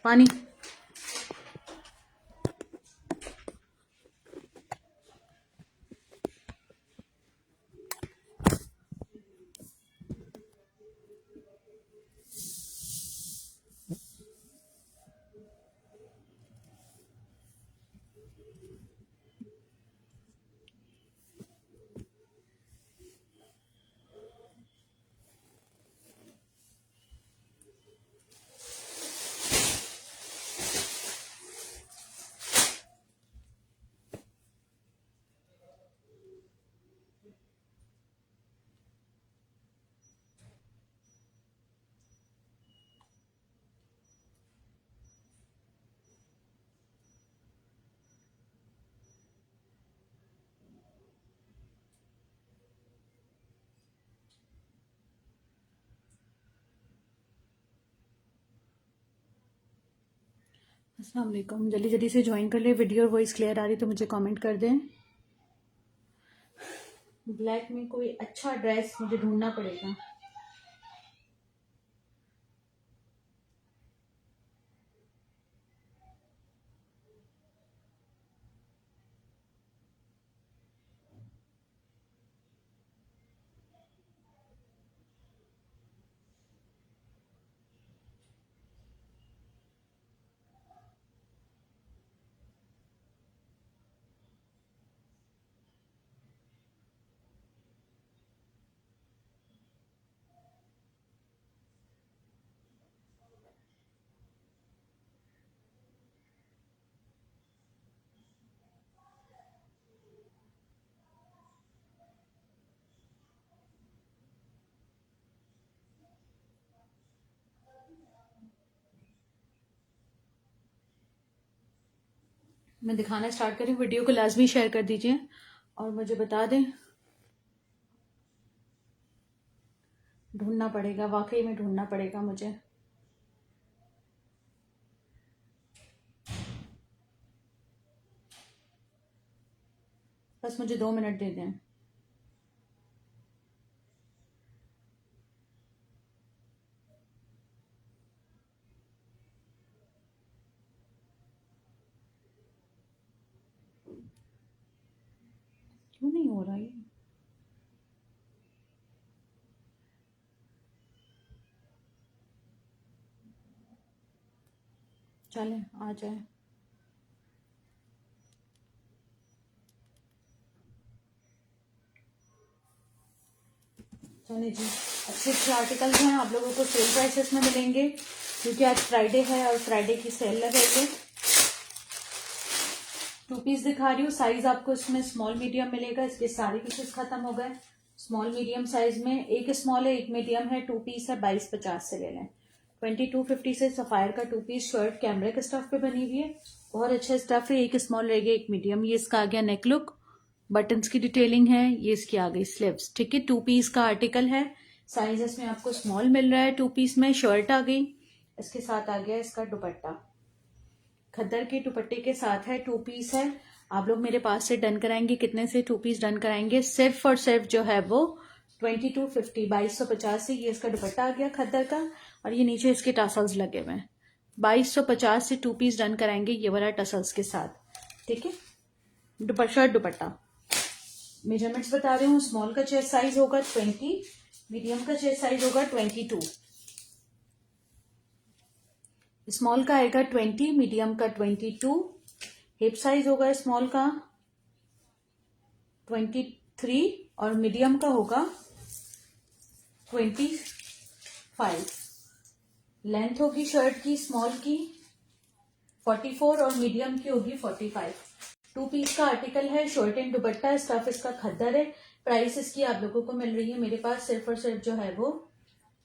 पानी। अस्सलाम वालेकुम। जल्दी जल्दी से ज्वाइन कर ले। वीडियो और वॉइस क्लियर आ रही तो मुझे कमेंट कर दें। ब्लैक में कोई अच्छा ड्रेस मुझे ढूंढना पड़ेगा। मैं दिखाना स्टार्ट करूँ। वीडियो को लाजमी शेयर कर दीजिए और मुझे बता दें। ढूंढना पड़ेगा, वाकई में ढूंढना पड़ेगा मुझे। बस मुझे 2 मिनट दे दें। क्यों नहीं हो रहा ये? चलें आ जाए। चलिए जी, अच्छे अच्छे आर्टिकल्स हैं, आप लोगों को सेल प्राइसेस में मिलेंगे क्योंकि आज फ्राइडे है और फ्राइडे की सेल लगाइए। 2 पीस दिखा रही हूँ। साइज आपको इसमें स्मॉल मीडियम मिलेगा। इसके सारे पीसेस खत्म हो गए। स्मॉल मीडियम साइज में एक स्मॉल है, एक मीडियम है। 2 पीस है, 22.50 से ले लें। 2250 से सफायर का 2 पीस शर्ट कैमरे के स्टफ पे बनी हुई है, बहुत अच्छा स्टफ है। एक स्मॉल रहेगा, एक मीडियम। ये इसका आ गया नेक लुक, बटन्स की डिटेलिंग है। ये इसकी आ गई स्लीव्स। ठीक है, 2 पीस का आर्टिकल है। साइज इसमें आपको स्मॉल मिल रहा है। 2 पीस में शर्ट आ गई, इसके साथ आ गया इसका दुपट्टा। खद्दर के दुपट्टे के साथ है। 2 पीस है। आप लोग मेरे पास से डन कराएंगे कितने से 2 पीस डन कराएंगे? सिर्फ और सिर्फ जो है वो 2250, 2250 से। ये इसका दुपट्टा आ गया खद्दर का और ये नीचे इसके टसल्स लगे हुए हैं। 2250 से 2 पीस डन कराएंगे ये वाला टसल्स के साथ। ठीक है, शर्ट दुपट्टा। मेजरमेंट्स बता रही हूँ। स्मॉल का चेस्ट साइज होगा 20, मीडियम का चेस्ट साइज होगा 22। स्मॉल का आएगा 20, मीडियम का 22। हिप साइज होगा स्मॉल का 23 और मीडियम का होगा 25। लेंथ होगी शर्ट की स्मॉल की 44 और मीडियम की होगी 45। 2 पीस का आर्टिकल है। Shirt and dupatta. स्टफ इसका खद्दर है। प्राइस इसकी आप लोगों को मिल रही है मेरे पास सिर्फ और सिर्फ जो है वो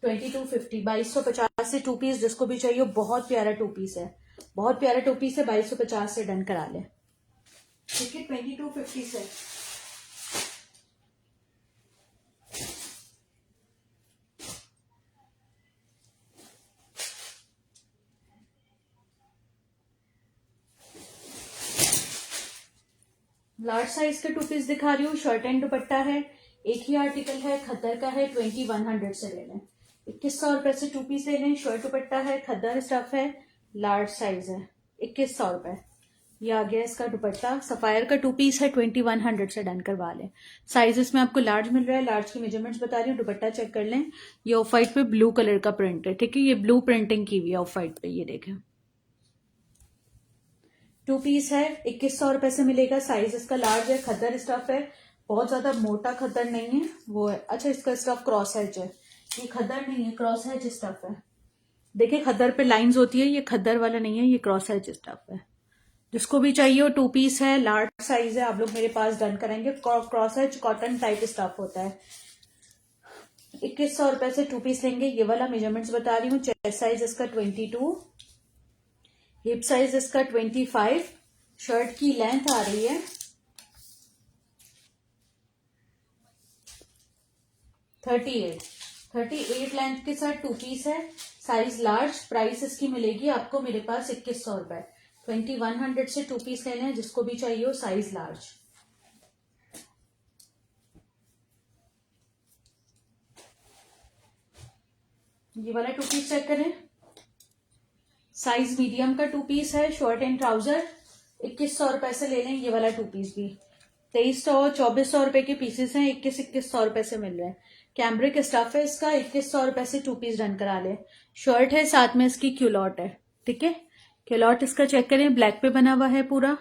2250, 2250 से 2 पीस। जिसको भी चाहिए, बहुत प्यारा 2 पीस है, बहुत प्यारा 2 पीस है। 2250 से डन करा ले। ठीक है, 2250 से। लार्ज साइज का 2 पीस दिखा रही हूँ। शर्ट एंड दुपट्टा है, एक ही आर्टिकल है, खद्दर का है। 2100 से ले लें। 2100 रुपए से 2 पीस ले लें। शर्ट दुपट्टा है, खद्दर स्टफ है। लार्ज साइज है, 2100 रुपए। ये आ गया इसका दुपट्टा। सफायर का 2 पीस है, 2100 से डन करवा लें। साइज इसमें आपको लार्ज मिल रहा है, लार्ज की मेजरमेंट्स बता रही हूँ। दुपट्टा चेक कर लें। ये ऑफ वाइट पे ब्लू कलर का प्रिंट है, ठीक है। ये ब्लू प्रिंटिंग की हुई है ऑफ वाइट पे, ये देखें। 2 पीस है, 2100 रुपए से मिलेगा। साइज इसका लार्ज है, खद्दर स्टफ है, बहुत ज्यादा मोटा खद्दर नहीं है वो है। अच्छा, इसका स्टफ क्रॉस एज है, ये खद्दर नहीं है, क्रॉस एज स्टफ है। देखिए खद्दर पे लाइंस होती है, ये खद्दर वाला नहीं है, ये क्रॉस एज स्टफ है। जिसको भी चाहिए वो 2 पीस है, लार्ज साइज है, आप लोग मेरे पास डन करेंगे। Cross as cotton type stuff होता है। 2100 रुपए से 2 पीस लेंगे। ये वाला मेजरमेंट्स बता रही हूँ। चेस्ट साइज इसका 22, हिप साइज इसका 25, शर्ट की लेंथ आ रही है 38 लेंथ के साथ 2 पीस है, साइज लार्ज। प्राइस इसकी मिलेगी आपको मेरे पास 2100 रुपए। 2100 से 2 पीस ले लें, जिसको भी चाहिए हो, साइज लार्ज। ये वाला 2 पीस चेक करें। साइज मीडियम का 2 पीस है, शर्ट एंड ट्राउजर। 2100 रुपए से ले लें ये वाला 2 पीस भी। 2300-2400 रुपए के पीसेस हैं, 2100 रुपए से मिल रहे हैं। कैम्ब्रिक स्टफ है इसका। 2100 रुपए से 2 पीस डन करा ले। शर्ट है, साथ में इसकी क्यूलॉट है, ठीक है। क्यूलॉट इसका चेक करें, ब्लैक पे बना हुआ है पूरा।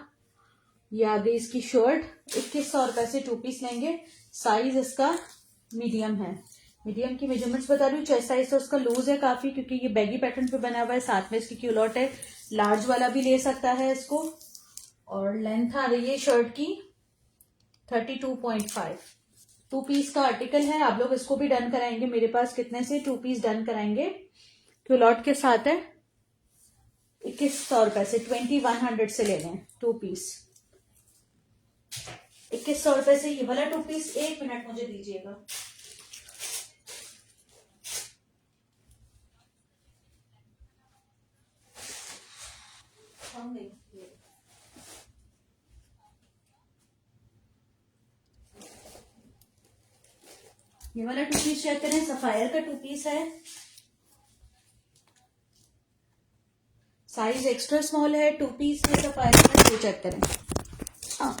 ये आ गई इसकी शर्ट। 2100 रुपए से 2 पीस लेंगे। साइज इसका मीडियम है। मीडियम की मेजरमेंट्स बता रही हूँ। चेस्ट साइज तो उसका लूज है काफी, क्योंकि ये बैगी पैटर्न पे बना हुआ है, साथ में इसकी क्यूलॉट है। लार्ज वाला भी ले सकता है इसको। और लेंथ आ रही है शर्ट की 32.5। 2 पीस का आर्टिकल है, आप लोग इसको भी डन कराएंगे मेरे पास। कितने से 2 पीस डन कराएंगे? क्यूलॉट के साथ है। 2100 रुपए से 2100 से ले लें 2 पीस। 2100 रुपए से ये वाला 2 पीस। 1 मिनट मुझे दीजिएगा। ये वाला 2 पीस चेक करें। सफायर का 2 पीस है, साइज एक्स्ट्रा स्मॉल है। 2 पीस है सफायर का। ये चेक करें। हाँ,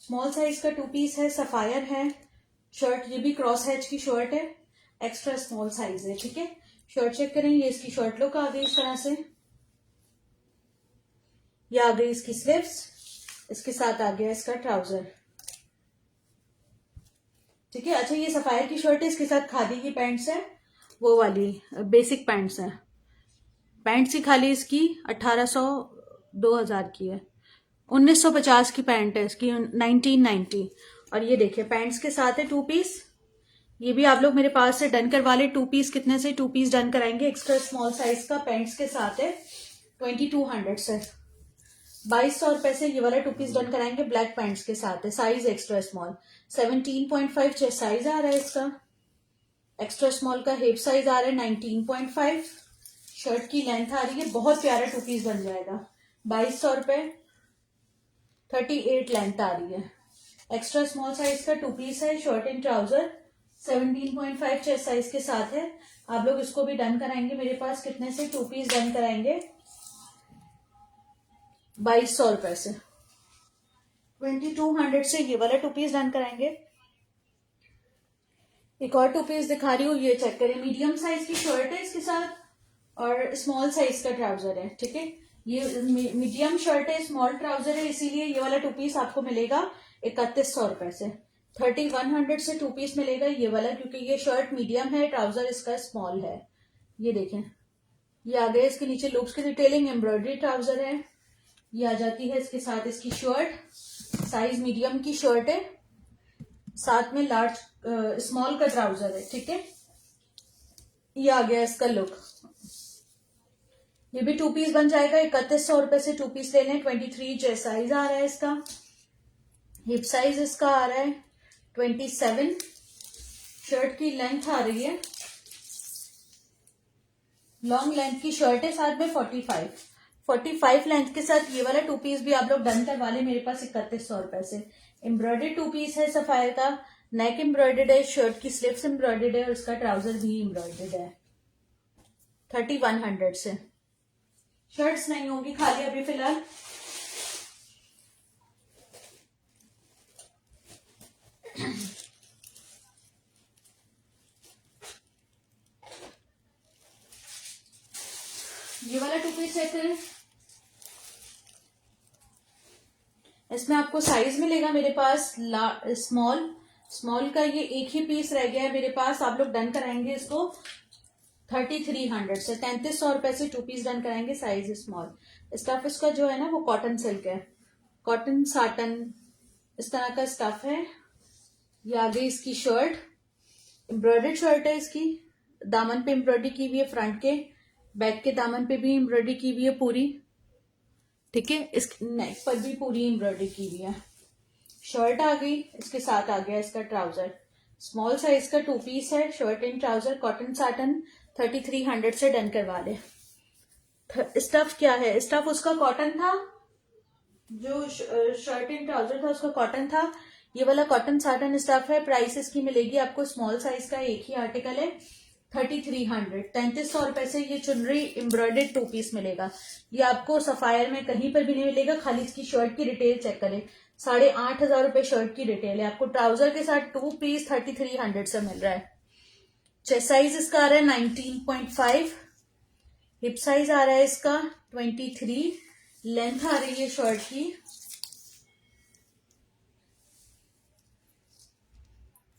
स्मॉल साइज का 2 पीस है, सफायर है। शर्ट ये भी क्रॉस हैच की शर्ट है, एक्स्ट्रा स्मॉल साइज है, ठीक है। शर्ट चेक करें। ये इसकी शर्ट लुक आ गई इस तरह से। ये आ गई इसकी स्लीव्स, इसके साथ आ गया इसका ट्राउजर, ठीक है। अच्छा, ये सफायर की शर्ट है, इसके साथ खादी की पैंट्स है, वो वाली बेसिक पैंट्स है। पैंट्स ही खाली इसकी 1800-2000 की है। 1950 की पैंट है इसकी, 1990। और ये देखिए पैंट्स के साथ है 2 पीस। ये भी आप लोग मेरे पास से डन करवा ले। 2 पीस कितने से 2 पीस डन कराएंगे? एक्स्ट्रा स्मॉल साइज का पैंट्स के साथ है 2200 से। 2200 रुपए से ये वाला 2 पीस डन कराएंगे, ब्लैक पैंट्स के साथ है। Size extra small 17.5 chest size आ रहा है इसका। एक्स्ट्रा स्मॉल का हिप साइज आ रहा है 19.5। शर्ट की लेंथ आ रही है, बहुत प्यारा 2 पीस बन जाएगा। 2200 रुपए, 38 लेंथ आ रही है। एक्स्ट्रा स्मॉल साइज का 2 पीस है, shirt and trouser. 17.5 chest size के साथ है। आप लोग इसको भी डन कराएंगे मेरे पास। कितने से 2 पीस डन कराएंगे? 2200 रुपए से। 2200 से ये वाला 2 पीस डन कराएंगे। एक और 2 पीस दिखा रही हूँ, ये चेक करें। मीडियम साइज की शर्ट है इसके साथ और स्मॉल साइज का ट्राउजर है, ठीक है। ये मीडियम शर्ट है, स्मॉल ट्राउजर है, इसीलिए ये वाला 2 पीस आपको मिलेगा 3100 रुपए से। 3100 से 2 पीस मिलेगा ये वाला, क्योंकि ये शर्ट मीडियम है, ट्राउजर इसका स्मॉल है। ये देखें, ये आ गया इसके नीचे लूप्स की डिटेलिंग, एम्ब्रॉयडरी ट्राउजर है। ये आ जाती है इसके साथ इसकी शर्ट। साइज मीडियम की शर्ट है, साथ में लार्ज स्मॉल का ट्राउजर है, ठीक है। ये आ गया इसका लुक। ये भी 2 पीस बन जाएगा। 3100 रुपए से 2 पीस ले लें। 23 चेस्ट साइज आ रहा है इसका। हिप साइज इसका आ रहा है 27। शर्ट की लेंथ आ रही है, लॉन्ग लेंथ की शर्ट है, साथ में 45 लेंथ के साथ ये वाला 2 पीस भी आप लोग डन करवा ले मेरे पास 3100 रुपए से। एम्ब्रॉयडरी 2 पीस है सफायर का। नेक एम्ब्रॉयडर्ड है, शर्ट की स्लीव्स एम्ब्रॉयडर्ड है और इसका ट्राउजर भी एम्ब्रॉयडर्ड है। 3100 से। शर्ट्स नहीं होंगी खाली अभी फिलहाल। ये वाला 2 पीस चेक करें। इसमें आपको साइज मिलेगा मेरे पास स्मॉल का ये एक ही पीस रह गया है मेरे पास। आप लोग डन कराएंगे इसको 3300 से। 3300 रुपए से 2 पीस डन कराएंगे, साइज स्मॉल। स्टफ इसका जो है ना वो कॉटन सिल्क है, कॉटन साटन इस तरह का स्टफ है। ये आगे इसकी शर्ट, एम्ब्रॉयडर्ड शर्ट है इसकी। दामन पे एम्ब्रॉयडरी की हुई है, फ्रंट के बैक के दामन पे भी एम्ब्रॉयडरी की हुई है पूरी, ठीक है। इस नेक पर भी पूरी एम्ब्रॉयडरी की हुई है। शर्ट आ गई, इसके साथ आ गया इसका ट्राउजर। स्मॉल साइज का 2 पीस है, shirt and trouser, cotton satin. 3300 से डन करवा ले। स्टफ क्या है? स्टफ उसका कॉटन था, जो शर्ट एंड ट्राउजर था उसका कॉटन था। ये वाला कॉटन साटन स्टफ है। प्राइस इसकी मिलेगी आपको स्मॉल साइज का, एक ही आर्टिकल है, 3300। 3300 रुपए से ये चुनरी एम्ब्रॉयडर्ड 2 पीस मिलेगा। ये आपको सफायर में कहीं पर भी नहीं मिलेगा। खाली इसकी शर्ट की डिटेल चेक करें, 8500 रुपए शर्ट की डिटेल है। आपको ट्राउजर के साथ 2 पीस 3300 से मिल रहा है। चेस्ट साइज इसका आ रहा है 19.5, हिप साइज आ रहा है इसका 23, लेंथ आ रही है शर्ट की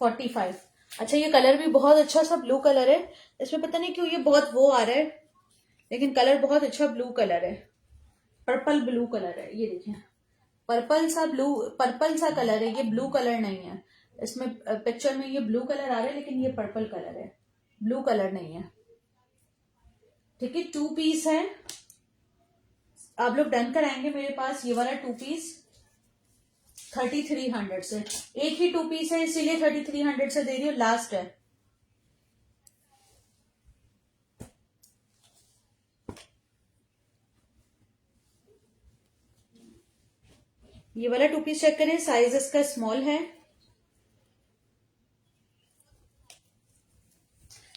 45। अच्छा, ये कलर भी बहुत अच्छा सा ब्लू कलर है। इसमें पता नहीं क्यों ये बहुत वो आ रहा है, लेकिन कलर बहुत अच्छा ब्लू कलर है, पर्पल ब्लू कलर है। ये देखिए, पर्पल सा कलर है, ये ब्लू कलर नहीं है। इसमें पिक्चर में ये ब्लू कलर आ रहा है, लेकिन ये पर्पल कलर है, ब्लू कलर नहीं है, ठीक है। 2 पीस है, आप लोग डन कराएंगे मेरे पास। ये वाला 2 पीस 3300 से। एक ही 2 पीस है इसीलिए 3300 से दे रही हूँ, लास्ट है। ये वाला 2 पीस चेक करें, साइज इसका स्मॉल है।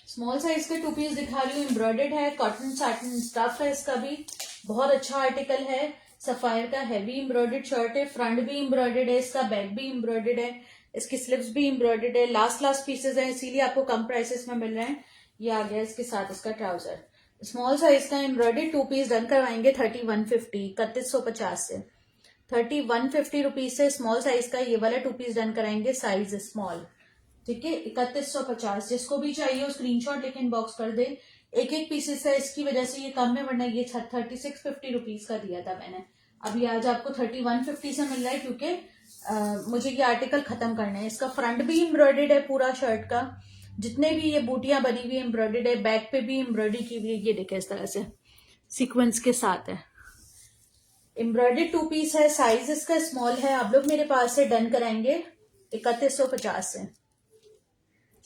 स्मॉल साइज का 2 पीस दिखा रही हूँ, एम्ब्रॉयडर्ड है, कॉटन साटन स्टफ है इसका भी, बहुत अच्छा आर्टिकल है। सफायर का हैवी एम्ब्रॉयडर्ड शर्ट है, फ्रंट भी एम्ब्रॉयडर्ड है इसका, बैक भी एम्ब्रॉयडर्ड है, इसकी स्लीव्स भी एम्ब्रॉयडर्ड है। लास्ट पीसेस है इसीलिए आपको कम प्राइसेस में मिल रहे हैं। ये आ गया इसके साथ इसका ट्राउजर। स्मॉल साइज का एम्ब्रॉयडर्ड 2 पीस डन करवाएंगे 3150, 3150 से। 3150 रुपीज से स्मॉल साइज का ये वाला 2 पीस डन कराएंगे, साइज स्मॉल, ठीक है। 3150। जिसको भी चाहिए वो स्क्रीनशॉट लेके इनबॉक्स कर दे। एक पीसेस है, इसकी वजह से ये कम है, वरना ये 3650 रुपीज का दिया था मैंने। अभी आज आपको 3150 से मिल रहा है, क्योंकि मुझे ये आर्टिकल खत्म करना है। इसका फ्रंट भी एम्ब्रॉयडर्ड है पूरा शर्ट का, जितने भी ये बूटियां बनी हुई एम्ब्रॉयडर्ड है, बैक पे भी एम्ब्रॉयडरी की हुई है। ये देखे इस तरह से सीक्वेंस के साथ है। एम्ब्रॉयडर्ड 2 पीस है, साइज इसका स्मॉल है। आप लोग मेरे पास से डन कराएंगे 3150 से।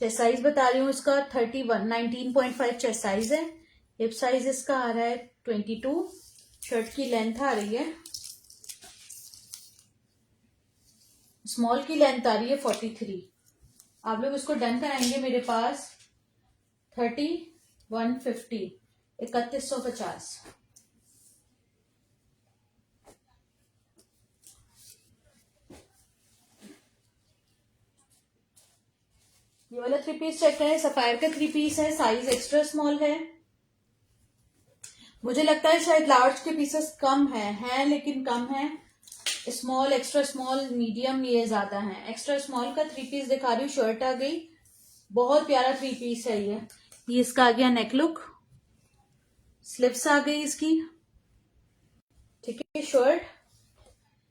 चेस्ट साइज बता रही हूँ इसका 19.5 चेस्ट साइज है। हिप साइज इसका आ रहा है 22। शर्ट की लेंथ आ रही है, स्मॉल की लेंथ आ रही है 43। आप लोग इसको डन कराएंगे मेरे पास 3150, 3150। ये वाला 3 पीस चेक करें, सफायर का 3 पीस है, साइज एक्स्ट्रा स्मॉल है। मुझे लगता है शायद लार्ज के पीसेस कम हैं लेकिन कम है। स्मॉल, एक्स्ट्रा स्मॉल, मीडियम ये ज्यादा है। एक्स्ट्रा स्मॉल का 3 पीस दिखा रही हूँ। शर्ट आ गई, बहुत प्यारा 3 पीस है ये इसका आ गया नेक लुक, स्लीव्स आ गई इसकी, ठीक है। शर्ट,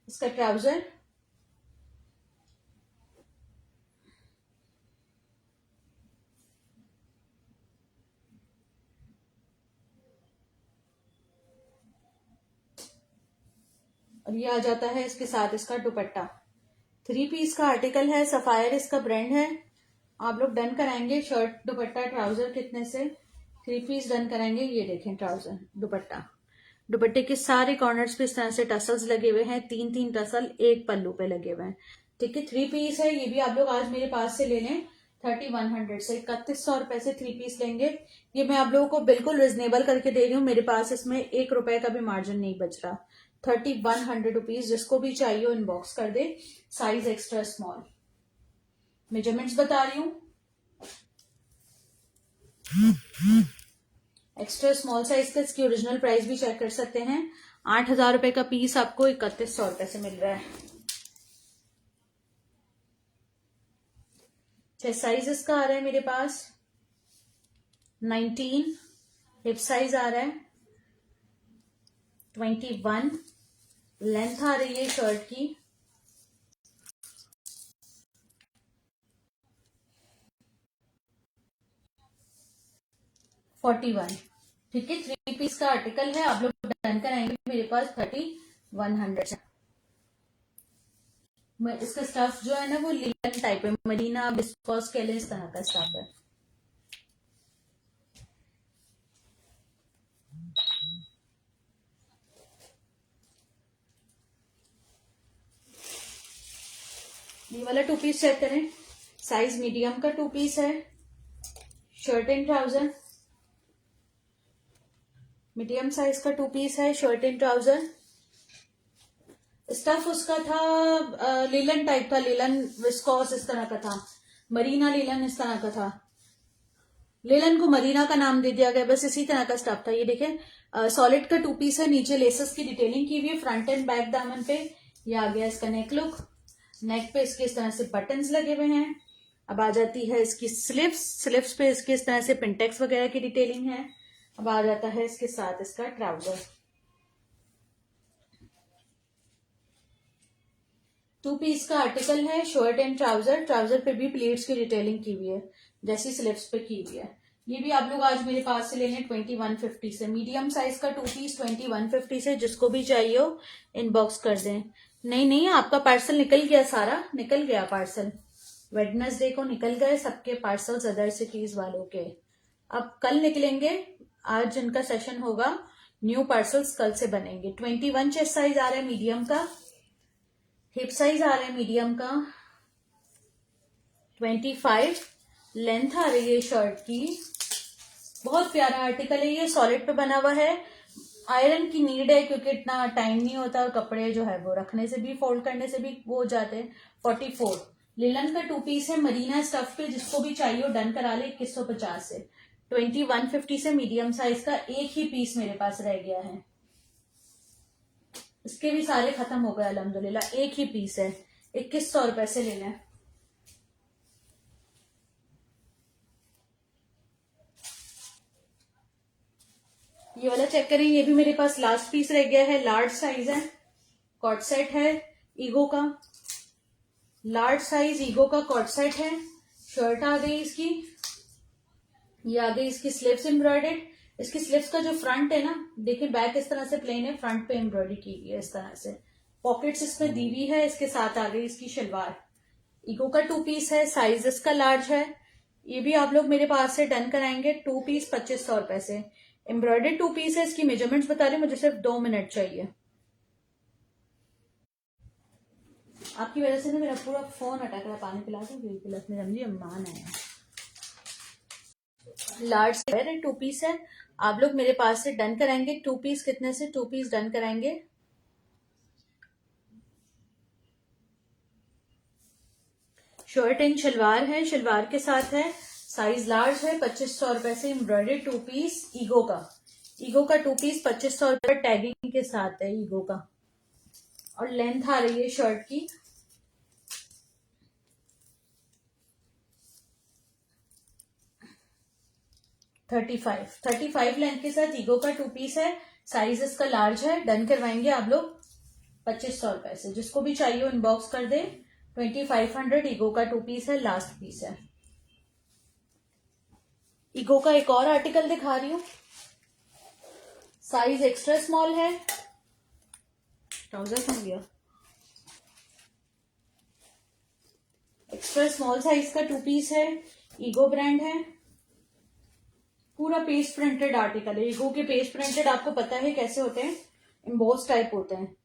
इसका ट्राउजर, और ये आ जाता है इसके साथ इसका दुपट्टा। 3 पीस का आर्टिकल है, सफायर इसका ब्रांड है। आप लोग डन कराएंगे शर्ट दुपट्टा ट्राउजर कितने से? 3 पीस डन कराएंगे। ये देखें ट्राउजर दुपट्टा, दुपट्टे के सारे कॉर्नर्स पे इस तरह से टसल्स लगे हुए हैं, 3 टसल एक पल्लू पे लगे हुए हैं, ठीक है, 3 पीस है, ये भी आप लोग आज मेरे पास से ले लें 3100 से, 3100 रुपए से 3 पीस लेंगे। ये मैं आप लोगों को बिल्कुल रिजनेबल करके दे रही हूँ, मेरे पास इसमें 1 रुपए का भी मार्जिन नहीं बच रहा। 3100 रुपीज, जिसको भी चाहिए इनबॉक्स कर दे। साइज एक्स्ट्रा स्मॉल, मेजरमेंट्स बता रही हूँ। एक्स्ट्रा स्मॉल साइज का इसकी ओरिजिनल प्राइस भी चेक कर सकते हैं। 8000 रुपए का पीस आपको 3100 रुपए से मिल रहा है। चेस्ट साइज इसका आ रहा है मेरे पास 19, हिप साइज आ रहा है 21, लेंथ आ रही है शर्ट की 41। ठीक है, 3 पीस का आर्टिकल है, आप लोग डन कराएंगे मेरे पास 3100 से। इसका स्टफ जो है ना वो लिनन टाइप है, मरीना बिस्कॉस के लिए इस तरह का स्टफ है। ये वाला 2 पीस चेक करें, साइज मीडियम का 2 पीस है, shirt and trouser, medium size का 2 पीस है, शर्ट एंड ट्राउजर। स्टफ उसका था लिलन टाइप था, लिलन विस्कॉस इस तरह का था, मरीना लिलन इस तरह का था। लिलन को मरीना का नाम दे दिया गया, बस इसी तरह का स्टफ था। ये देखें सॉलिड का 2 पीस है, नीचे लेसेस की डिटेलिंग की हुई है, फ्रंट एंड बैक दामन पे। ये आ गया इसका नेक लुक, नेक पे इसके इस तरह से बटन्स लगे हुए हैं। अब आ जाती है इसकी स्लीव्स, स्लीव्स पे इसके इस तरह से पिंटेक्स वगैरह की डिटेलिंग है। अब आ जाता है इसके साथ इसका ट्राउजर, 2 पीस का आर्टिकल है, शर्ट एंड ट्राउजर। ट्राउजर पे भी प्लेट्स की डिटेलिंग की हुई है, जैसी स्लीव्स पे की हुई है। ये भी आप लोग आज मेरे पास से ले लें 2150 से, मीडियम साइज का 2 पीस 2150 से, जिसको भी चाहिए हो इनबॉक्स कर दें। नहीं, आपका पार्सल निकल गया, सारा निकल गया पार्सल, वेडनेसडे को निकल गए सबके पार्सल्स अदर सिटीज वालों के। अब कल निकलेंगे, आज जिनका सेशन होगा न्यू पार्सल्स कल से बनेंगे। 21 चेस्ट साइज आ रहा है मीडियम का, हिप साइज आ रहा है मीडियम का 25, लेंथ आ रही है शर्ट की। बहुत प्यारा आर्टिकल है, ये सॉलिड पे बना हुआ है, आयरन की नीड है क्योंकि इतना टाइम नहीं होता और कपड़े जो है वो रखने से भी, फोल्ड करने से भी वो हो जाते हैं। 44 लिलन का 2 पीस है, मरीना स्टफ पे, जिसको भी चाहिए डन करा ले 2150 से। 2150 से मीडियम साइज का एक ही पीस मेरे पास रह गया है, इसके भी सारे खत्म हो गए अल्हम्दुलिल्लाह, एक ही पीस है, 2100 रुपए से ले लें। ये वाला चेक करें, ये भी मेरे पास लास्ट पीस रह गया है, लार्ज साइज है, कॉट सेट है ईगो का, लार्ज साइज ईगो का कॉट सेट है। शर्ट आ गई इसकी, ये आ गई इसकी स्लीव्स एम्ब्रॉयडेड। इसकी स्लीव्स का जो फ्रंट है ना, देखिए बैक इस तरह से प्लेन है, फ्रंट पे एम्ब्रॉयडरी की गई है इस तरह से, पॉकेट्स इसमें दी हुई है। इसके साथ आ गई इसकी शलवार, ईगो का 2 पीस है, साइज इसका लार्ज है। ये भी आप लोग मेरे पास से डन कराएंगे 2 पीस 2500 रुपए से, एम्ब्रॉयडर्ड 2 पीस है। इसकी मेजरमेंट्स बता रही हूँ, मुझे सिर्फ 2 मिनट चाहिए। आपकी वजह से ना मेरा पूरा फोन अटक रहा है, पानी पिला दो गिलास में, समझिए मेहमान आया। लार्ज 2 पीस है, आप लोग मेरे पास से डन कराएंगे 2 पीस कितने से, 2 पीस डन कराएंगे शर्ट एंड शलवार है, शलवार के साथ है, साइज लार्ज है, 2500 रुपए से एम्ब्रॉयडर्ड 2 पीस ईगो का, ईगो का 2 पीस 2500 रुपए टैगिंग के साथ है ईगो का। और लेंथ आ रही है शर्ट की 35 लेंथ के साथ ईगो का 2 पीस है, साइज इसका लार्ज है। डन करवाएंगे आप लोग 2500 रुपए से, जिसको भी चाहिए इनबॉक्स कर दे। 2500 ईगो का 2 पीस है, लास्ट पीस है। ईगो का एक और आर्टिकल दिखा रही हूं, साइज एक्स्ट्रा स्मॉल है, ट्राउजर कहाँ गया, एक्स्ट्रा स्मॉल साइज का 2 पीस है, ईगो ब्रांड है, पूरा पेस्ट प्रिंटेड आर्टिकल है। ईगो के पेस्ट प्रिंटेड आपको पता है कैसे होते हैं, एम्बोस टाइप होते हैं।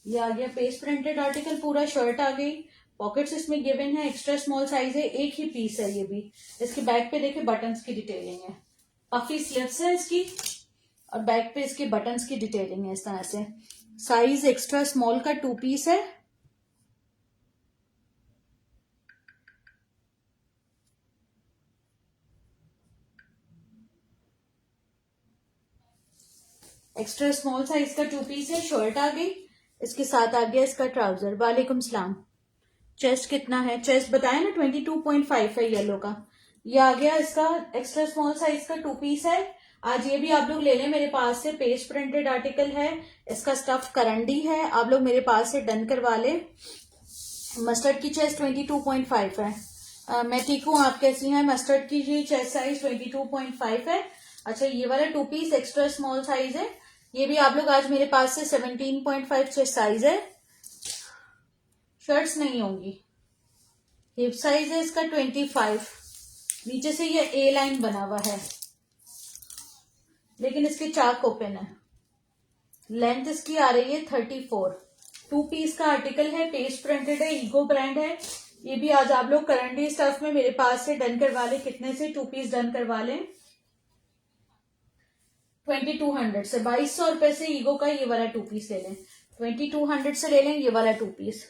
ये आ गया पेस्ट प्रिंटेड आर्टिकल, पूरा शर्ट आ गई, पॉकेट्स इसमें गिवन है, एक्स्ट्रा स्मॉल साइज है, एक ही पीस है ये भी। इसके बैक पे देखिए बटन्स की डिटेलिंग है, पफी स्लीव्स है इसकी, और बैक पे इसके बटन्स की डिटेलिंग है इस तरह से। साइज एक्स्ट्रा स्मॉल का 2 पीस है। एक्स्ट्रा स्मॉल साइज का 2 पीस है। शर्ट आ गई, इसके साथ आ गया इसका ट्राउजर। वालेकुम सलाम। चेस्ट कितना है? चेस्ट बताया ना 22.5 है येलो का। ये आ गया इसका एक्स्ट्रा स्मॉल साइज का 2 पीस है। आज ये भी आप लोग ले लें मेरे पास से, पेस्ट प्रिंटेड आर्टिकल है, इसका स्टफ करंडी है, आप लोग मेरे पास से डन करवा ले। मस्टर्ड की चेस्ट 22.5 है। मैं ठीक हूँ, आप कैसी हैं? मस्टर्ड की जी चेस्ट साइज 22.5 है। अच्छा, ये वाला 2 पीस एक्स्ट्रा स्मॉल साइज है, ये भी आप लोग आज मेरे पास से 17.5 चेस्ट साइज है। शर्ट्स नहीं होंगी। हिप साइज है इसका 25, नीचे से ये ए लाइन बना हुआ है, लेकिन इसके चाक ओपन है। लेंथ इसकी आ रही है 34। 2 पीस का आर्टिकल है, पेस्ट प्रिंटेड है, ईगो ब्रांड है। ये भी आज आप लोग करंडी स्टफ में मेरे पास से डन करवा ले। कितने से? 2 पीस डन करवा लें 2200 से। 2200 रुपए से ईगो का ये वाला 2 पीस ले लें। 2200 से ले लें ये वाला 2 पीस।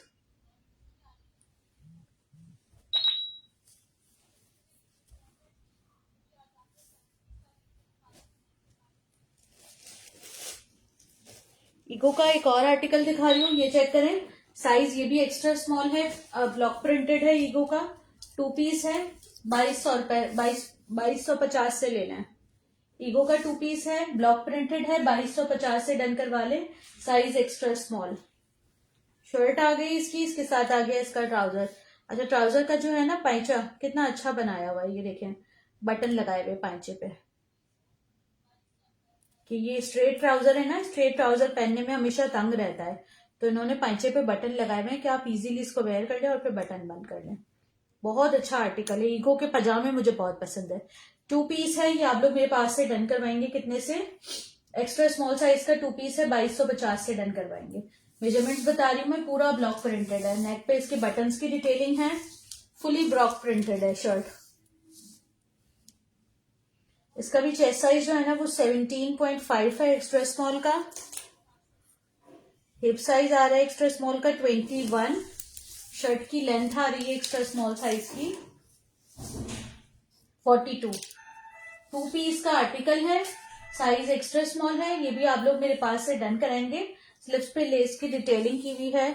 ईगो का एक और आर्टिकल दिखा रही हूँ, ये चेक करें। साइज ये भी एक्स्ट्रा स्मॉल है, ब्लॉक प्रिंटेड है, ईगो का 2 पीस है। 2200 रुपए, 2250 से लेना है। ईगो का 2 पीस है, ब्लॉक प्रिंटेड है, 2250 से डन करवा ले। Size extra small. शर्ट आ गई इसकी, इसके साथ आ गया इसका ट्राउजर। अच्छा, ट्राउजर का जो है ना पाइचा कितना अच्छा बनाया हुआ है, ये देखें बटन लगाए हुए पाइचे पे। कि ये स्ट्रेट ट्राउजर है ना, स्ट्रेट ट्राउजर पहनने में हमेशा तंग रहता है, तो इन्होंने पाइचे पे बटन लगाए हुए हैं कि आप इजीली इसको वेयर कर लें और फिर बटन बंद कर लें। बहुत अच्छा आर्टिकल है। ईगो के पजामे मुझे बहुत पसंद है। 2 पीस है, ये आप लोग मेरे पास से डन करवाएंगे। कितने से? एक्स्ट्रा स्मॉल साइज का 2 पीस है, 2250 से डन करवाएंगे। मेजरमेंट्स बता रही हूँ मैं, पूरा ब्लॉक प्रिंटेड है। नेक पे इसके बटन्स की डिटेलिंग है, फुली ब्लॉक प्रिंटेड है शर्ट। इसका भी चेस्ट साइज जो है ना वो 17.5 है एक्स्ट्रा स्मॉल का। हिप साइज आ रहा है एक्स्ट्रा स्मॉल का 21। शर्ट की लेंथ आ रही है एक्स्ट्रा स्मॉल साइज की 42। 2 पीस का आर्टिकल है, साइज एक्स्ट्रा स्मॉल है। ये भी आप लोग मेरे पास से डन कराएंगे। स्लिप्स पे लेस की डिटेलिंग की हुई है।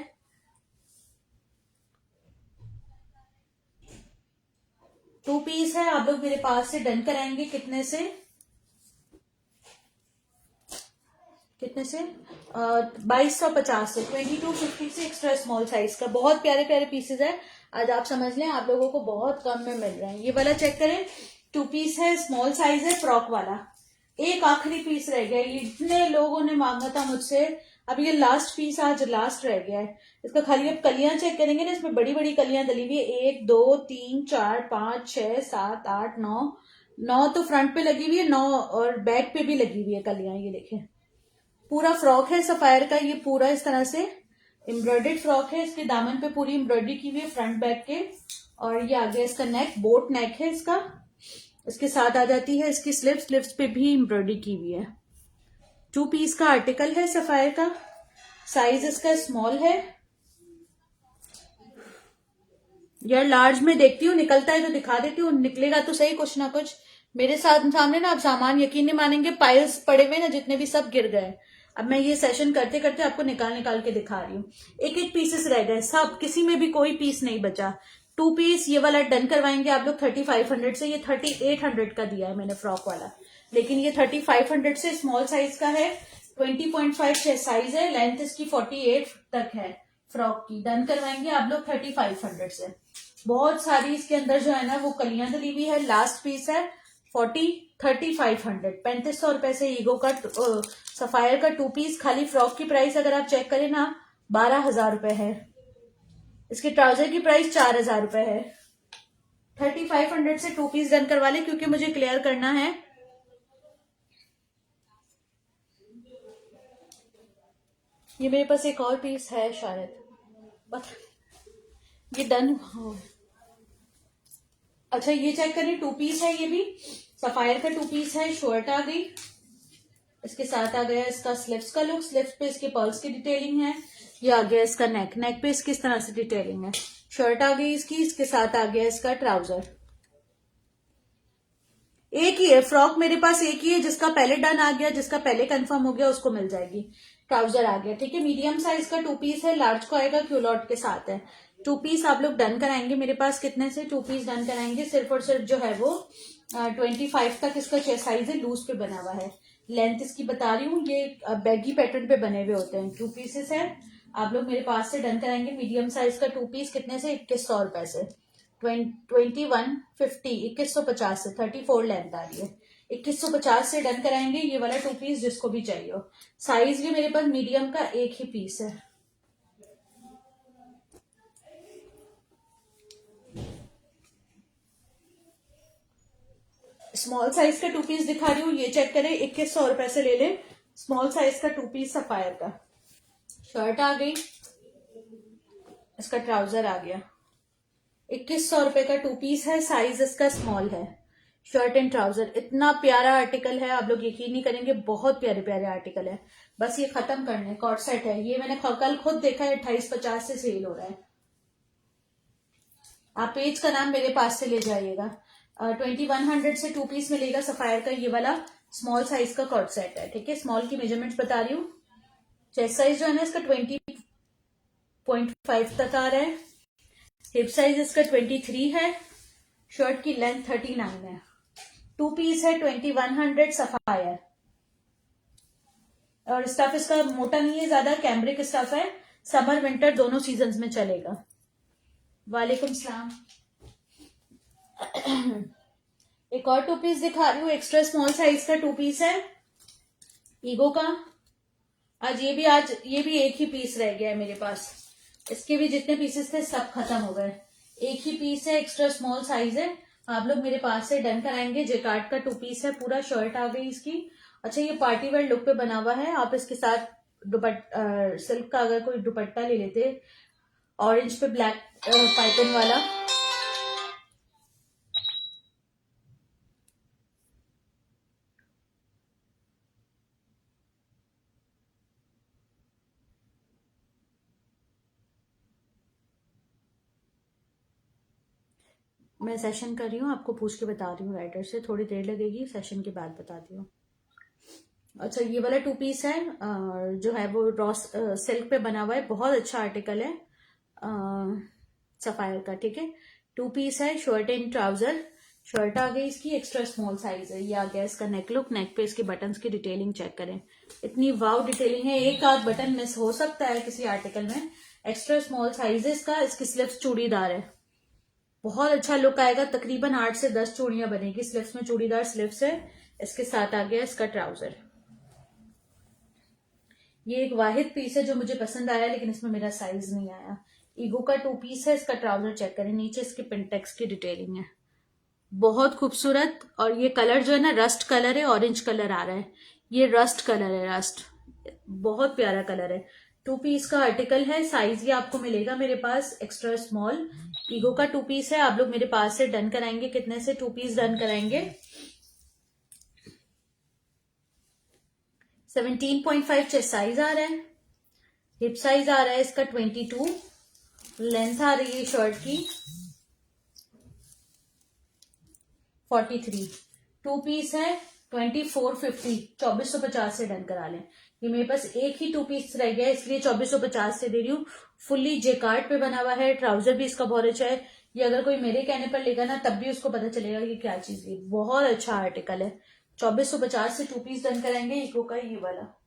टू पीस है, आप लोग मेरे पास से डन कराएंगे। कितने से? कितने से? 2250 से। 2250 से एक्स्ट्रा स्मॉल साइज का। बहुत प्यारे प्यारे पीसेज है, आज आप समझ लें आप लोगों को बहुत कम में मिल रहे हैं। ये वाला चेक करें, 2 पीस है, स्मॉल साइज है, फ्रॉक वाला। एक आखिरी पीस रह गया, ये इतने लोगों ने मांगा था मुझसे, अब ये लास्ट पीस आज लास्ट रह गया है। इसका खाली अब कलियां चेक करेंगे ना, इसमें बड़ी बड़ी कलियां डली हुई है। 1 2 3 4 5 6 7 8 9 तो फ्रंट पे लगी हुई है, 9 और बैक पे भी लगी हुई है कलियां। ये देखें, पूरा फ्रॉक है सफायर का, ये पूरा इस तरह से एम्ब्रॉयडर्ड फ्रॉक है। इसके दामन पे पूरी एम्ब्रॉयडरी की हुई है फ्रंट बैक के। और ये आ गया इसका नेक, बोट नेक है इसका। इसके साथ आ जाती है इसकी स्लिप्स, स्लिप्स पे भी एम्ब्रॉयडरी की हुई है। 2 पीस का आर्टिकल है सफायर का, साइज इसका स्मॉल है। यार लार्ज में देखती हूँ, निकलता है तो दिखा देती हूँ, निकलेगा तो सही कुछ ना कुछ। मेरे साथ सामने ना आप सामान यकीन नहीं मानेंगे, पाइल्स पड़े हुए ना जितने भी, सब गिर गए। अब मैं ये सेशन करते करते आपको निकाल निकाल के दिखा रही हूँ। एक एक पीसेस रह गए, सब, किसी में भी कोई पीस नहीं बचा। 2 पीस ये वाला डन करवाएंगे आप लोग 3500 से। ये 3800 का दिया है मैंने फ्रॉक वाला, लेकिन ये 3500 से स्मॉल साइज का है। 20.5 साइज है, लेंथ इसकी 48 तक है फ्रॉक की। डन करवाएंगे आप लोग 3500 से। बहुत सारी इसके अंदर जो है ना वो कलियां डली हुई है। लास्ट पीस है 3500 3500 रुपए से ईगो का सफायर का 2 पीस। खाली फ्रॉक की प्राइस अगर आप चेक करें ना 12,000 रुपए है। इसके ट्राउजर की प्राइस 4,000 रुपए है। 3500 से 2 पीस डन करवा ले, क्योंकि मुझे क्लियर करना है। ये मेरे पास एक और पीस है शायद, ये डन। अच्छा ये चेक करें, 2 पीस है, ये भी सफायर का 2 पीस है। शर्ट आ गई, इसके साथ आ गया इसका स्लीव्स का लुक, स्लीव्स पे इसके पर्ल्स की डिटेलिंग है। ये आ गया इसका नेक, नेक पे इसकी इस तरह से डिटेलिंग है। शर्ट आ गई इसकी, इसके साथ आ गया इसका ट्राउजर। एक ही है फ्रॉक मेरे पास, एक ही है, जिसका पहले डन आ गया, जिसका पहले कंफर्म हो गया उसको मिल जाएगी। ट्राउजर आ गया, ठीक है। मीडियम साइज का 2 पीस है, लार्ज को आएगा, क्यूलॉट के साथ है। 2 पीस आप लोग डन कराएंगे मेरे पास, कितने से 2 पीस डन कराएंगे? सिर्फ और सिर्फ जो है वो 25 तक इसका चेस्ट साइज है, लूज पे बना हुआ है। लेंथ इसकी बता रही हूँ, ये बैगी पैटर्न पे बने हुए होते हैं। 2 पीसेस है, आप लोग मेरे पास से डन कराएंगे। मीडियम साइज का 2 पीस कितने से? 2100 से 2150, 2150 से 34 लेंथ आ रही है, 2150 से डन कराएंगे ये वाला 2 पीस, जिसको भी चाहिए हो। साइज भी मेरे पास मीडियम का एक ही पीस है। स्मॉल साइज का 2 पीस दिखा रही हूँ, ये चेक करें, 2100 से ले लें। स्मॉल साइज का 2 पीस सफायर का। शर्ट आ गई, इसका ट्राउजर आ गया। 2100 का 2 पीस है, साइज इसका स्मॉल है। शर्ट एंड ट्राउजर, इतना प्यारा आर्टिकल है, आप लोग यकीन नहीं करेंगे, बहुत प्यारे प्यारे आर्टिकल है। बस ये खत्म करने, कॉर्ड सेट है ये, मैंने कल खुद देखा है 2850 से सेल हो रहा है। आप पेज का नाम मेरे पास से ले जाइएगा। 2100 से 2 पीस मिलेगा सफायर का, ये वाला स्मॉल साइज का कॉर्ड सेट है, ठीक है। स्मॉल की मेजरमेंट्स बता रही हूँ। चेस्ट साइज जो है ना इसका 20.5 तक आ रहा है। हिप साइज इसका 23 है। शर्ट की लेंथ 39 है। 2 पीस है, 2100 सफायर। और स्टफ इसका मोटा नहीं है ज्यादा, कैम्ब्रिक स्टफ है, समर विंटर दोनों सीजन्स में चलेगा। वालेकुम सलाम। एक और 2 पीस दिखा रही हूँ, एक्स्ट्रा स्मॉल साइज का 2 पीस है ईगो का। आज ये भी एक ही पीस रह गया है मेरे पास, इसके भी जितने पीसेस थे सब खत्म हो गए। एक ही पीस है, एक्स्ट्रा स्मॉल साइज है, आप लोग मेरे पास से डन कराएंगे। जेकार्ड का 2 पीस है, पूरा शर्ट आ गई इसकी। अच्छा ये पार्टी वेयर लुक पे बना हुआ है, आप इसके साथ सिल्क का अगर कोई दुपट्टा ले लेते, ऑरेंज पे ब्लैक पाइपिंग वाला। मैं सेशन कर रही हूँ, आपको पूछ के बता रही हूँ राइटर से, थोड़ी देर लगेगी, सेशन के बाद बताती हूँ। अच्छा ये वाला 2 पीस है, जो है वो रॉस सिल्क पे बना हुआ है, बहुत अच्छा आर्टिकल है सफायर का, ठीक है। 2 पीस है, शर्ट एंड ट्राउजर। शर्ट आ गई इसकी, एक्स्ट्रा स्मॉल साइज है। ये आ गया इसका नेक लुक, नेक पे इसके बटन्स की डिटेलिंग चेक करें, इतनी वाव डिटेलिंग है, एक आध बटन मिस हो सकता है किसी आर्टिकल में। एक्स्ट्रा स्मॉल साइज है इसका, इसकी स्लिप्स चूड़ीदार है, बहुत अच्छा लुक आएगा। तकरीबन 8 से 10 चूड़ियां बनेगी स्लिप्स में, चूड़ीदार स्लिप्स है। इसके साथ आ गया इसका ट्राउजर। ये एक वाहिद पीस है जो मुझे पसंद आया, लेकिन इसमें मेरा साइज नहीं आया। ईगो का 2 पीस है, इसका ट्राउजर चेक करें, नीचे इसकी पिंटेक्स की डिटेलिंग है, बहुत खूबसूरत। और ये कलर जो है ना रस्ट कलर है, ऑरेंज कलर आ रहा है, ये रस्ट कलर है, रस्ट, बहुत प्यारा कलर है। 2 पीस का आर्टिकल है, साइज ये आपको मिलेगा मेरे पास एक्स्ट्रा स्मॉल। ईगो का 2 पीस है, आप लोग मेरे पास से डन कराएंगे, कितने से 2 पीस डन कराएंगे? 17.5 चेस्ट साइज आ रहा है, हिप साइज आ रहा है इसका 22, लेंथ आ रही है शर्ट की 43। 2 पीस है, 2450, 2450 से डन करा लें। ये मेरे पास एक ही 2 पीस रह गया है, इसलिए 2450 से दे रही हूँ। फुल्ली जेकार्ड पे बना हुआ है, ट्राउजर भी इसका बहुत अच्छा है। ये अगर कोई मेरे कहने पर लेगा ना तब भी उसको पता चलेगा कि क्या चीज है, बहुत अच्छा आर्टिकल है। 2450 से 2 पीस डन कराएंगे इको का ये वाला।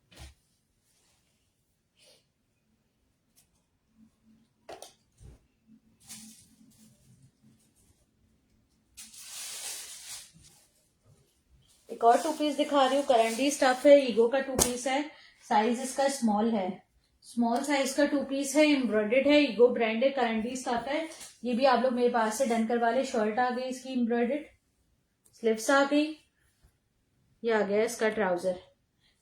एक और 2 पीस दिखा रही हूँ, करंडी स्टफ है, ईगो का 2 पीस है, साइज इसका स्मॉल है, स्मॉल साइज का 2 पीस है, एम्ब्रॉयडेड है, ईगो ब्रांड है, करंडी स्टफ है। ये भी आप लोग मेरे पास से डन करवा ले। शर्ट आ गई इसकी एम्ब्रॉयडेड, स्लीव्स आ गई, ये आ गया इसका ट्राउजर।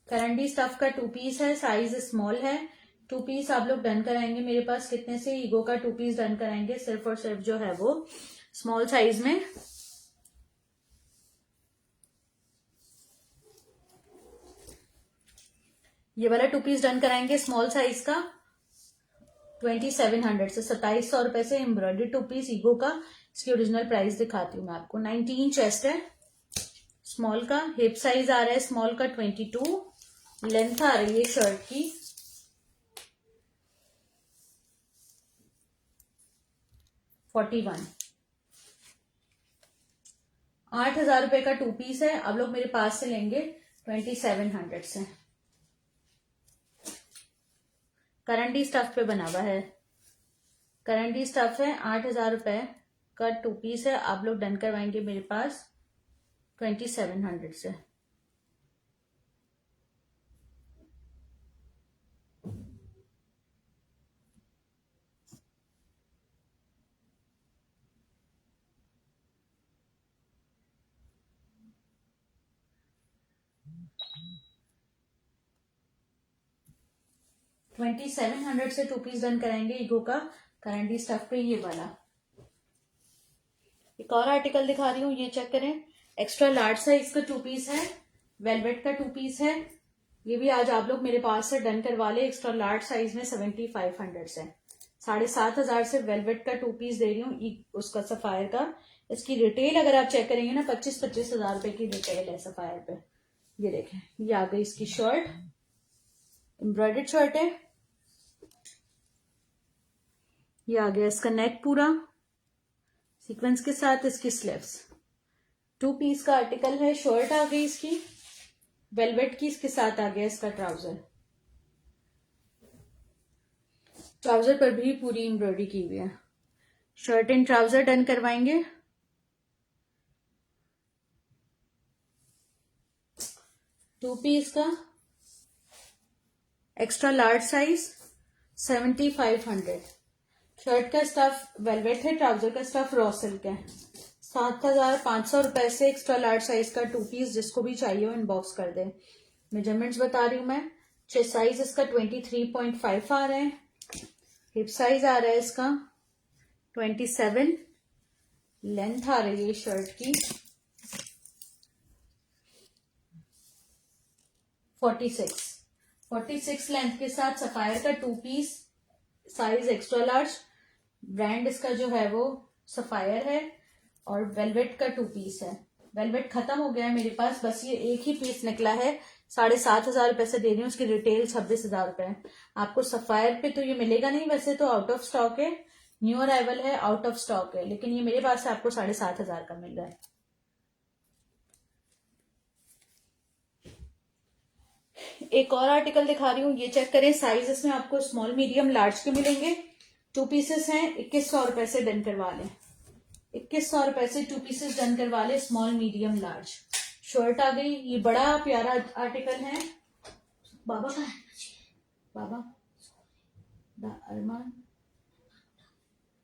करंडी स्टफ का 2 पीस है, साइज स्मॉल है, टू पीस आप लोग डन कराएंगे मेरे पास कितने से? ईगो का टू पीस डन कराएंगे सिर्फ और सिर्फ जो है वो स्मॉल साइज में। ये वाला टू पीस डन कराएंगे स्मॉल साइज का 2700 से, 2700 रुपए से एम्ब्रॉयडरी टू पीस ईगो का। इसकी ओरिजिनल प्राइस दिखाती हूँ मैं आपको। 19 चेस्ट है स्मॉल का, हिप साइज आ रहा है स्मॉल का 22, लेंथ आ रही है शर्ट की 41। 8,000 रुपए का टू पीस है, आप लोग मेरे पास से लेंगे 2700 से। करंडी स्टफ पे बना हुआ है, करंडी स्टफ है। 8,000 रुपए का टू पीस है, आप लोग डन करवाएंगे मेरे पास 2700 से। $2700 से टू पीस डन कराएंगे ईगो का करंडी स्टफ पे ये वाला। एक और आर्टिकल दिखा रही हूँ, ये चेक करें। एक्स्ट्रा लार्ज साइज का टू पीस है, वेलवेट का टू पीस है। ये भी आज आप लोग मेरे पास से डन करवा ले एक्स्ट्रा लार्ज साइज में 7500 से। 7,500 से वेलवेट का टू पीस दे रही हूँ उसका सफायर का। इसकी रिटेल अगर आप चेक करेंगे ना 25-25 हजार रुपए की रिटेल है सफायर पे। ये देखें, ये आ गई इसकी शर्ट, एम्ब्रॉयडर्ड शर्ट है। ये आ गया इसका नेक पूरा सीक्वेंस के साथ, इसकी स्लीव्स। टू पीस का आर्टिकल है, शर्ट आ गई इसकी वेलवेट की, इसके साथ आ गया इसका ट्राउजर। ट्राउजर पर भी पूरी एम्ब्रॉयडरी की हुई है। शर्ट एंड ट्राउजर डन करवाएंगे। टू पीस का एक्स्ट्रा लार्ज साइज 7500। शर्ट का स्टफ वेलवेट है, ट्राउजर का स्टफ रॉ सिल्क है। 7,500 रुपए से एक्स्ट्रा लार्ज साइज का टू पीस, जिसको भी चाहिए हो इनबॉक्स कर दे। मेजरमेंट्स बता रही हूं मैं। चेस्ट साइज इसका 23.5 आ रहा है, हिप साइज आ रहा है इसका 27, लेंथ आ रही है शर्ट की 46 लेंथ के साथ सफायर का two piece, size extra large. Brand इसका जो है वो सफायर है और वेलवेट का टू पीस है। वेलवेट खत्म हो गया है मेरे पास, बस ये एक ही पीस निकला है। 7,500 रुपए से दे रही हूँ, उसकी रिटेल 26,000 रुपए है। आपको सफायर पे तो ये मिलेगा नहीं, वैसे तो आउट ऑफ स्टॉक है, न्यू अराइवल है, आउट ऑफ स्टॉक है, लेकिन ये मेरे पास से आपको 7,500 का मिल रहा है। एक और आर्टिकल दिखा रही हूँ, ये चेक करें। साइज इसमें आपको स्मॉल मीडियम लार्ज के मिलेंगे। टू पीसेस हैं, 2100 रुपए से डन करवा लें। 2100 रुपए से टू पीसेस डन करवा ले, स्मॉल मीडियम लार्ज। शर्ट आ गई, ये बड़ा प्यारा आर्टिकल है। बाबा का बाबा अरमान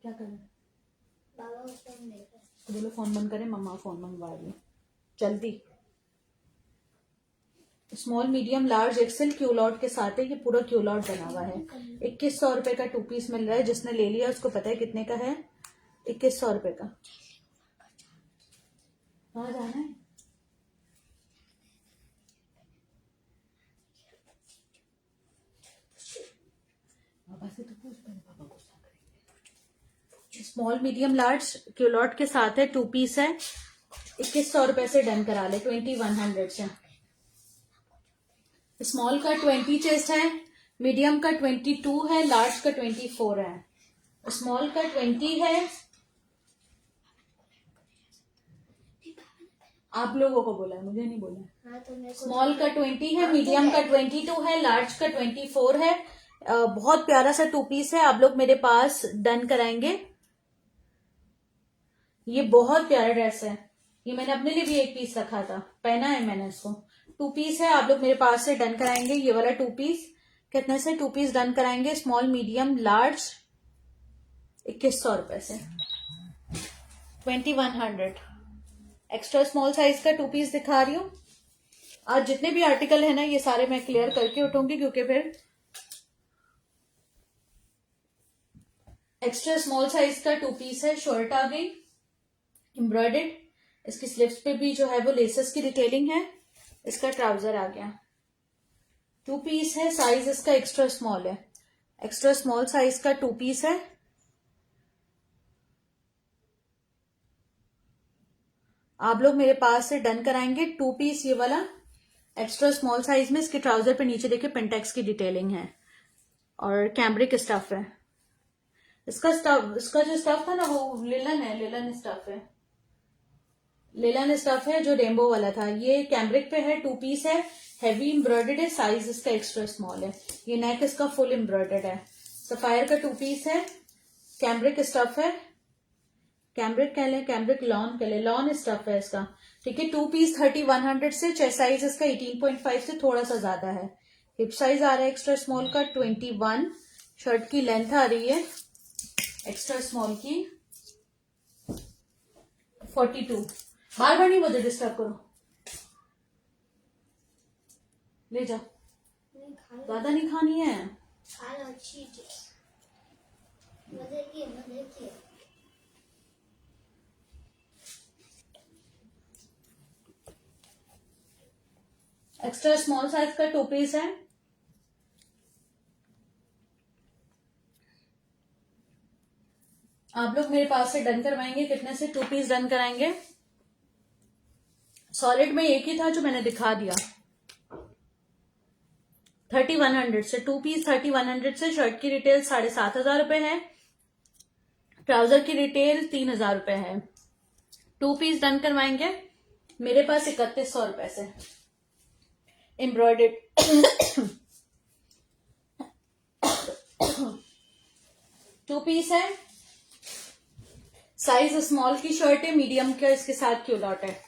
क्या कर रहे हैं? तो बोलो फोन बंद करें, मम्मा फोन मंगवा रही है जल्दी। Small medium large XL culotte के साथ है, ये पूरा क्यूलॉट बना हुआ है। 2100 रुपए का टू पीस मिल रहा है। जिसने ले लिया उसको पता है कितने का है, 2100 रुपए का। कहाँ जाना है? पापा से तो पूछ, पहले पापा गुस्सा करेंगे। स्मॉल मीडियम लार्ज क्यूलॉट के साथ है, टू पीस है। 2100 रुपए से डन करा ले, 2100 से। स्मॉल का 20 चेस्ट है, मीडियम का 22 है, लार्ज का 24 है। स्मॉल का 20 है, आप लोगों को बोला है, मुझे नहीं बोला। स्मॉल का 20 है, मीडियम का 22 है, लार्ज का 24 है। बहुत प्यारा सा टू पीस है, आप लोग मेरे पास डन कराएंगे। ये बहुत प्यारा ड्रेस है, ये मैंने अपने लिए भी एक पीस रखा था, पहना है मैंने इसको। टू पीस है, आप लोग मेरे पास से डन कराएंगे। ये वाला टू पीस कितने से टू पीस डन कराएंगे? स्मॉल मीडियम लार्ज 2100 रुपए से, 2100। एक्स्ट्रा स्मॉल साइज का टू पीस दिखा रही हूँ। आज जितने भी आर्टिकल है ना, ये सारे मैं क्लियर करके उठूंगी, क्योंकि फिर एक्स्ट्रा स्मॉल साइज का 2 पीस है, शर्ट आ गई एम्ब्रॉयडेड, इसकी स्लीव्स पे भी जो है वो लेसेस की डिटेलिंग है, इसका ट्राउजर आ गया। 2 पीस है, साइज इसका एक्स्ट्रा स्मॉल है, एक्स्ट्रा स्मॉल साइज का 2 पीस है। आप लोग मेरे पास से डन कराएंगे 2 पीस ये वाला एक्स्ट्रा स्मॉल साइज में। इसके ट्राउजर पे नीचे देखिए पेंटेक्स की डिटेलिंग है और कैम्ब्रिक स्टफ है। इसका जो स्टफ था ना वो लिलन है, लिलन स्टफ है, लिलन स्टफ है जो रेनबो वाला था। ये कैम्ब्रिक पे है, 2 पीस है, हैवी एम्ब्रॉयडर्ड है, साइज इसका एक्स्ट्रा स्मॉल है। ये नेक इसका फुल एम्ब्रॉयडर्ड है। सफायर का 2 पीस है, कैम्ब्रिक स्टफ है, कैम्ब्रिक कह लें, कैम्ब्रिक लॉन कह लें, लॉन स्टफ है इसका। ठीक है, 2 पीस 3100 से, चेस्ट साइज इसका 18.5 से थोड़ा सा ज्यादा है। हिप साइज आ रहा है एक्स्ट्रा स्मॉल का 21। शर्ट की लेंथ आ रही है एक्स्ट्रा स्मॉल की 42। बार बार नहीं मुझे डिस्टर्ब करो, ले जाओ, ज्यादा नहीं खानी है। एक्स्ट्रा स्मॉल साइज का 2 पीस है। आप लोग मेरे पास से डन करवाएंगे कितने से? 2 पीस डन कराएंगे। सॉलिड में एक ही था जो मैंने दिखा दिया, 3100 से 2 पीस 3100 से। शर्ट की रिटेल 7500 रुपए है, ट्राउजर की रिटेल 3000 रुपए है। 2 पीस डन करवाएंगे मेरे पास 3100 रुपए से एम्ब्रॉयडेड। 2 पीस है, साइज स्मॉल की शर्ट है, मीडियम का इसके साथ क्यूलॉट है।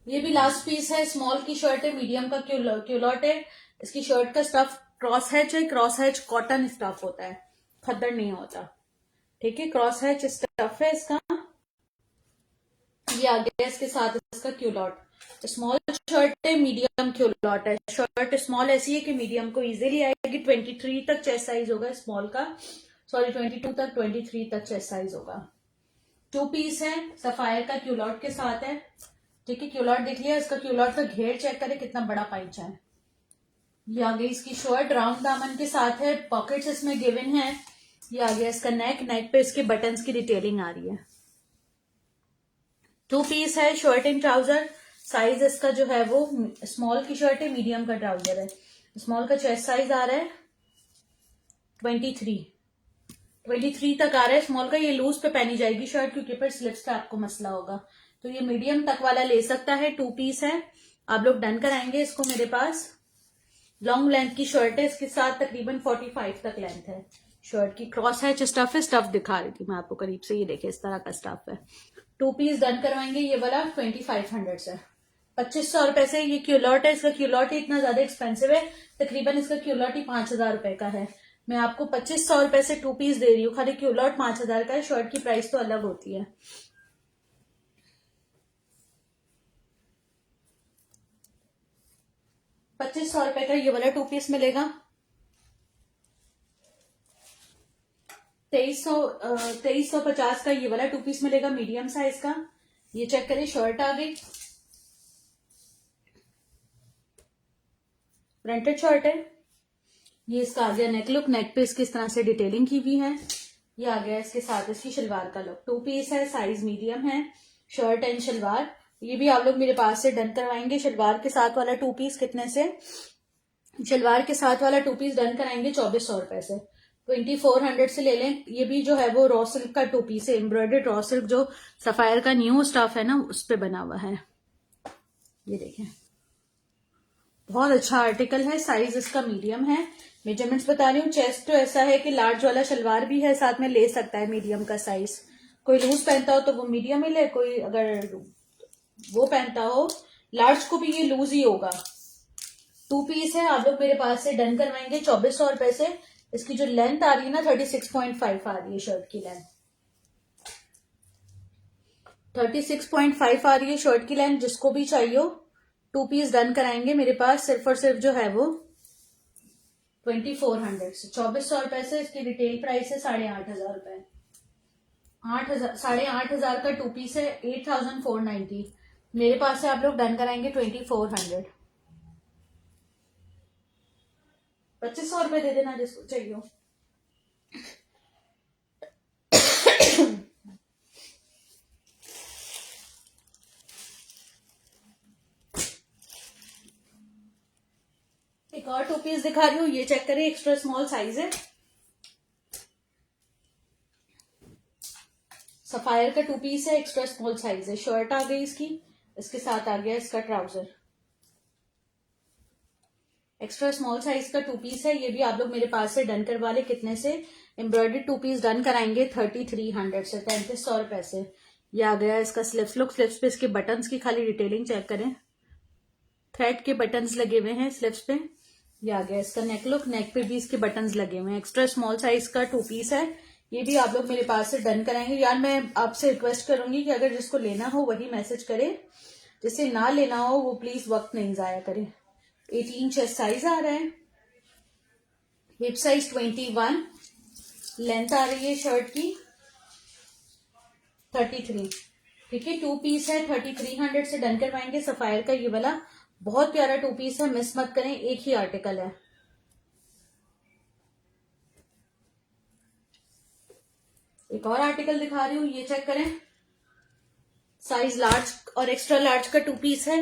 ये भी लास्ट पीस है, स्मॉल की शर्ट है, मीडियम का क्यूलॉट है। इसकी शर्ट का स्टफ क्रॉस हैच है, क्रॉस हैच कॉटन स्टफ होता है, खद्दड़ नहीं होता। ठीक है, क्रॉस हैच स्टफ है इसका। ये आ गया इसके साथ इसका क्यूलॉट। स्मॉल शर्ट है, मीडियम क्यूलॉट है। शर्ट स्मॉल ऐसी है कि मीडियम को इजीली आएगी। 23 तक चेस्ट साइज होगा स्मॉल का, सॉरी 22 तक, 23 तक चेस्ट साइज होगा। 2 पीस है, सफायर का क्यूलॉट के साथ है। ठीक है, क्यूलॉट देख लिया, इसका क्यूलॉट का घेर चेक करें कितना बड़ा पाइचा है। ये आ गई इसकी शर्ट, राउंड दामन के साथ है, पॉकेट्स इसमें गिवन है। ये आ गया इसका नेक, नेक पे इसके बटन्स की डिटेलिंग आ रही है। 2 पीस है, शर्ट एंड ट्राउजर। साइज इसका जो है वो स्मॉल की शर्ट है, मीडियम का ट्राउजर है। स्मॉल का चेस्ट साइज आ रहा है 23 तक आ रहा है स्मॉल का। ये लूज पे पहनी जाएगी शर्ट क्योंकि फिर स्लिप्स का आपको मसला होगा, तो ये मीडियम तक वाला ले सकता है। 2 पीस है, आप लोग डन कराएंगे इसको। मेरे पास लॉन्ग लेंथ की शर्ट है, इसके साथ तकरीबन 45 तक लेंथ है शर्ट की। क्रॉस है, स्टफ है, स्टफ दिखा रही थी मैं आपको करीब से, ये देखे इस तरह का स्टफ है। 2 पीस डन करवाएंगे ये वाला 2500 से, 2500 रुपए से। ये क्यूलॉट है, इसका क्यूलॉट ही इतना ज्यादा एक्सपेंसिव है, तकरीबन इसका क्यूलॉट ही 5000 रुपए का है। मैं आपको 2500 रुपए से 2 पीस दे रही हूँ, खाली क्यूलॉट 5000 का है। शर्ट की प्राइस तो अलग होती है। ₹2500 का ये वाला 2 पीस मिलेगा। 2350 का ये वाला 2 पीस मिलेगा मीडियम साइज का। ये चेक करें, शर्ट आ गई, प्रिंटेड शर्ट है। ये इसका आ गया नेक लुक, नेक पे इसकी इस तरह से डिटेलिंग की हुई है। ये आ गया इसके साथ इसकी शलवार का लुक। 2 पीस है, साइज मीडियम है, शर्ट एंड शलवार। ये भी आप लोग मेरे पास से डन करवाएंगे। शलवार के साथ वाला 2 पीस कितने से? शलवार के साथ वाला 2 पीस डन कराएंगे 2400 रुपए से, 2400 से ले लें। ये भी जो है वो रॉ सिल्क का 2 पीस है, एम्ब्रॉयडर्ड रॉ सिल्क जो सफायर का न्यू स्टफ है ना उस पे बना हुआ है। ये देखें, बहुत अच्छा आर्टिकल है। साइज इसका मीडियम है, मेजरमेंट्स बता रही हूँ। चेस्ट तो ऐसा है कि लार्ज वाला शलवार भी है, साथ में ले सकता है मीडियम का साइज। कोई लूज पहनता हो तो वो मीडियम ही ले, कोई अगर वो पहनता हो लार्ज को भी ये लूज ही होगा। 2 पीस है, आप लोग मेरे पास से डन करवाएंगे 2400 रुपए से। इसकी जो लेंथ आ रही है ना 36.5 आ रही है शर्ट की लेंथ, 36.5 आ रही है शर्ट की लेंथ। जिसको भी चाहिए 2 पीस डन कराएंगे मेरे पास। सिर्फ और सिर्फ जो है वो 2400 से 2400 से इसकी रिटेल प्राइस है 8,500 रुपए। 8,500 का 2 पीस है 8,490। मेरे पास से आप लोग डन कराएंगे 2400। 2,500 रुपए दे देना जिसको चाहिए हो। एक और 2 पीस दिखा रही हूँ, ये चेक करें, एक्स्ट्रा स्मॉल साइज है। सफायर का 2 पीस है, एक्स्ट्रा स्मॉल साइज है। शर्ट आ गई इसकी, इसके साथ आ गया इसका ट्राउजर। एक्स्ट्रा स्मॉल साइज का 2 पीस है, ये भी आप लोग मेरे पास से डन करवा ले। कितने से? एम्ब्रॉयडरी 2 पीस डन कराएंगे 3,300 से, 3,300 रुपए से। ये आ गया इसका स्लिप्स लुक। स्लिप्स पे इसके बटन्स की खाली डिटेलिंग चेक करें, थ्रेड के बटन्स लगे हुए हैं स्लिप्स पे। ये आ गया इसका नेक लुक, नेक पे भी इसके बटन्स लगे हुए हैं। एक्स्ट्रा स्मॉल साइज का 2 पीस है, ये भी आप लोग मेरे पास से डन कराएंगे। यार मैं आपसे रिक्वेस्ट करूंगी कि अगर जिसको लेना हो वही मैसेज करे, जिसे ना लेना हो वो प्लीज वक्त नहीं जाया करे। 18 चेस्ट साइज आ रहा है, हिप साइज 21, लेंथ आ रही है शर्ट की 33। ठीक है, 2 पीस है, 3,300 से डन करवाएंगे। सफायर का ये वाला बहुत प्यारा 2 पीस है, मिस मत करें, एक ही आर्टिकल है। एक और आर्टिकल दिखा रही हूँ, ये चेक करें, साइज लार्ज और एक्स्ट्रा लार्ज का 2 पीस है।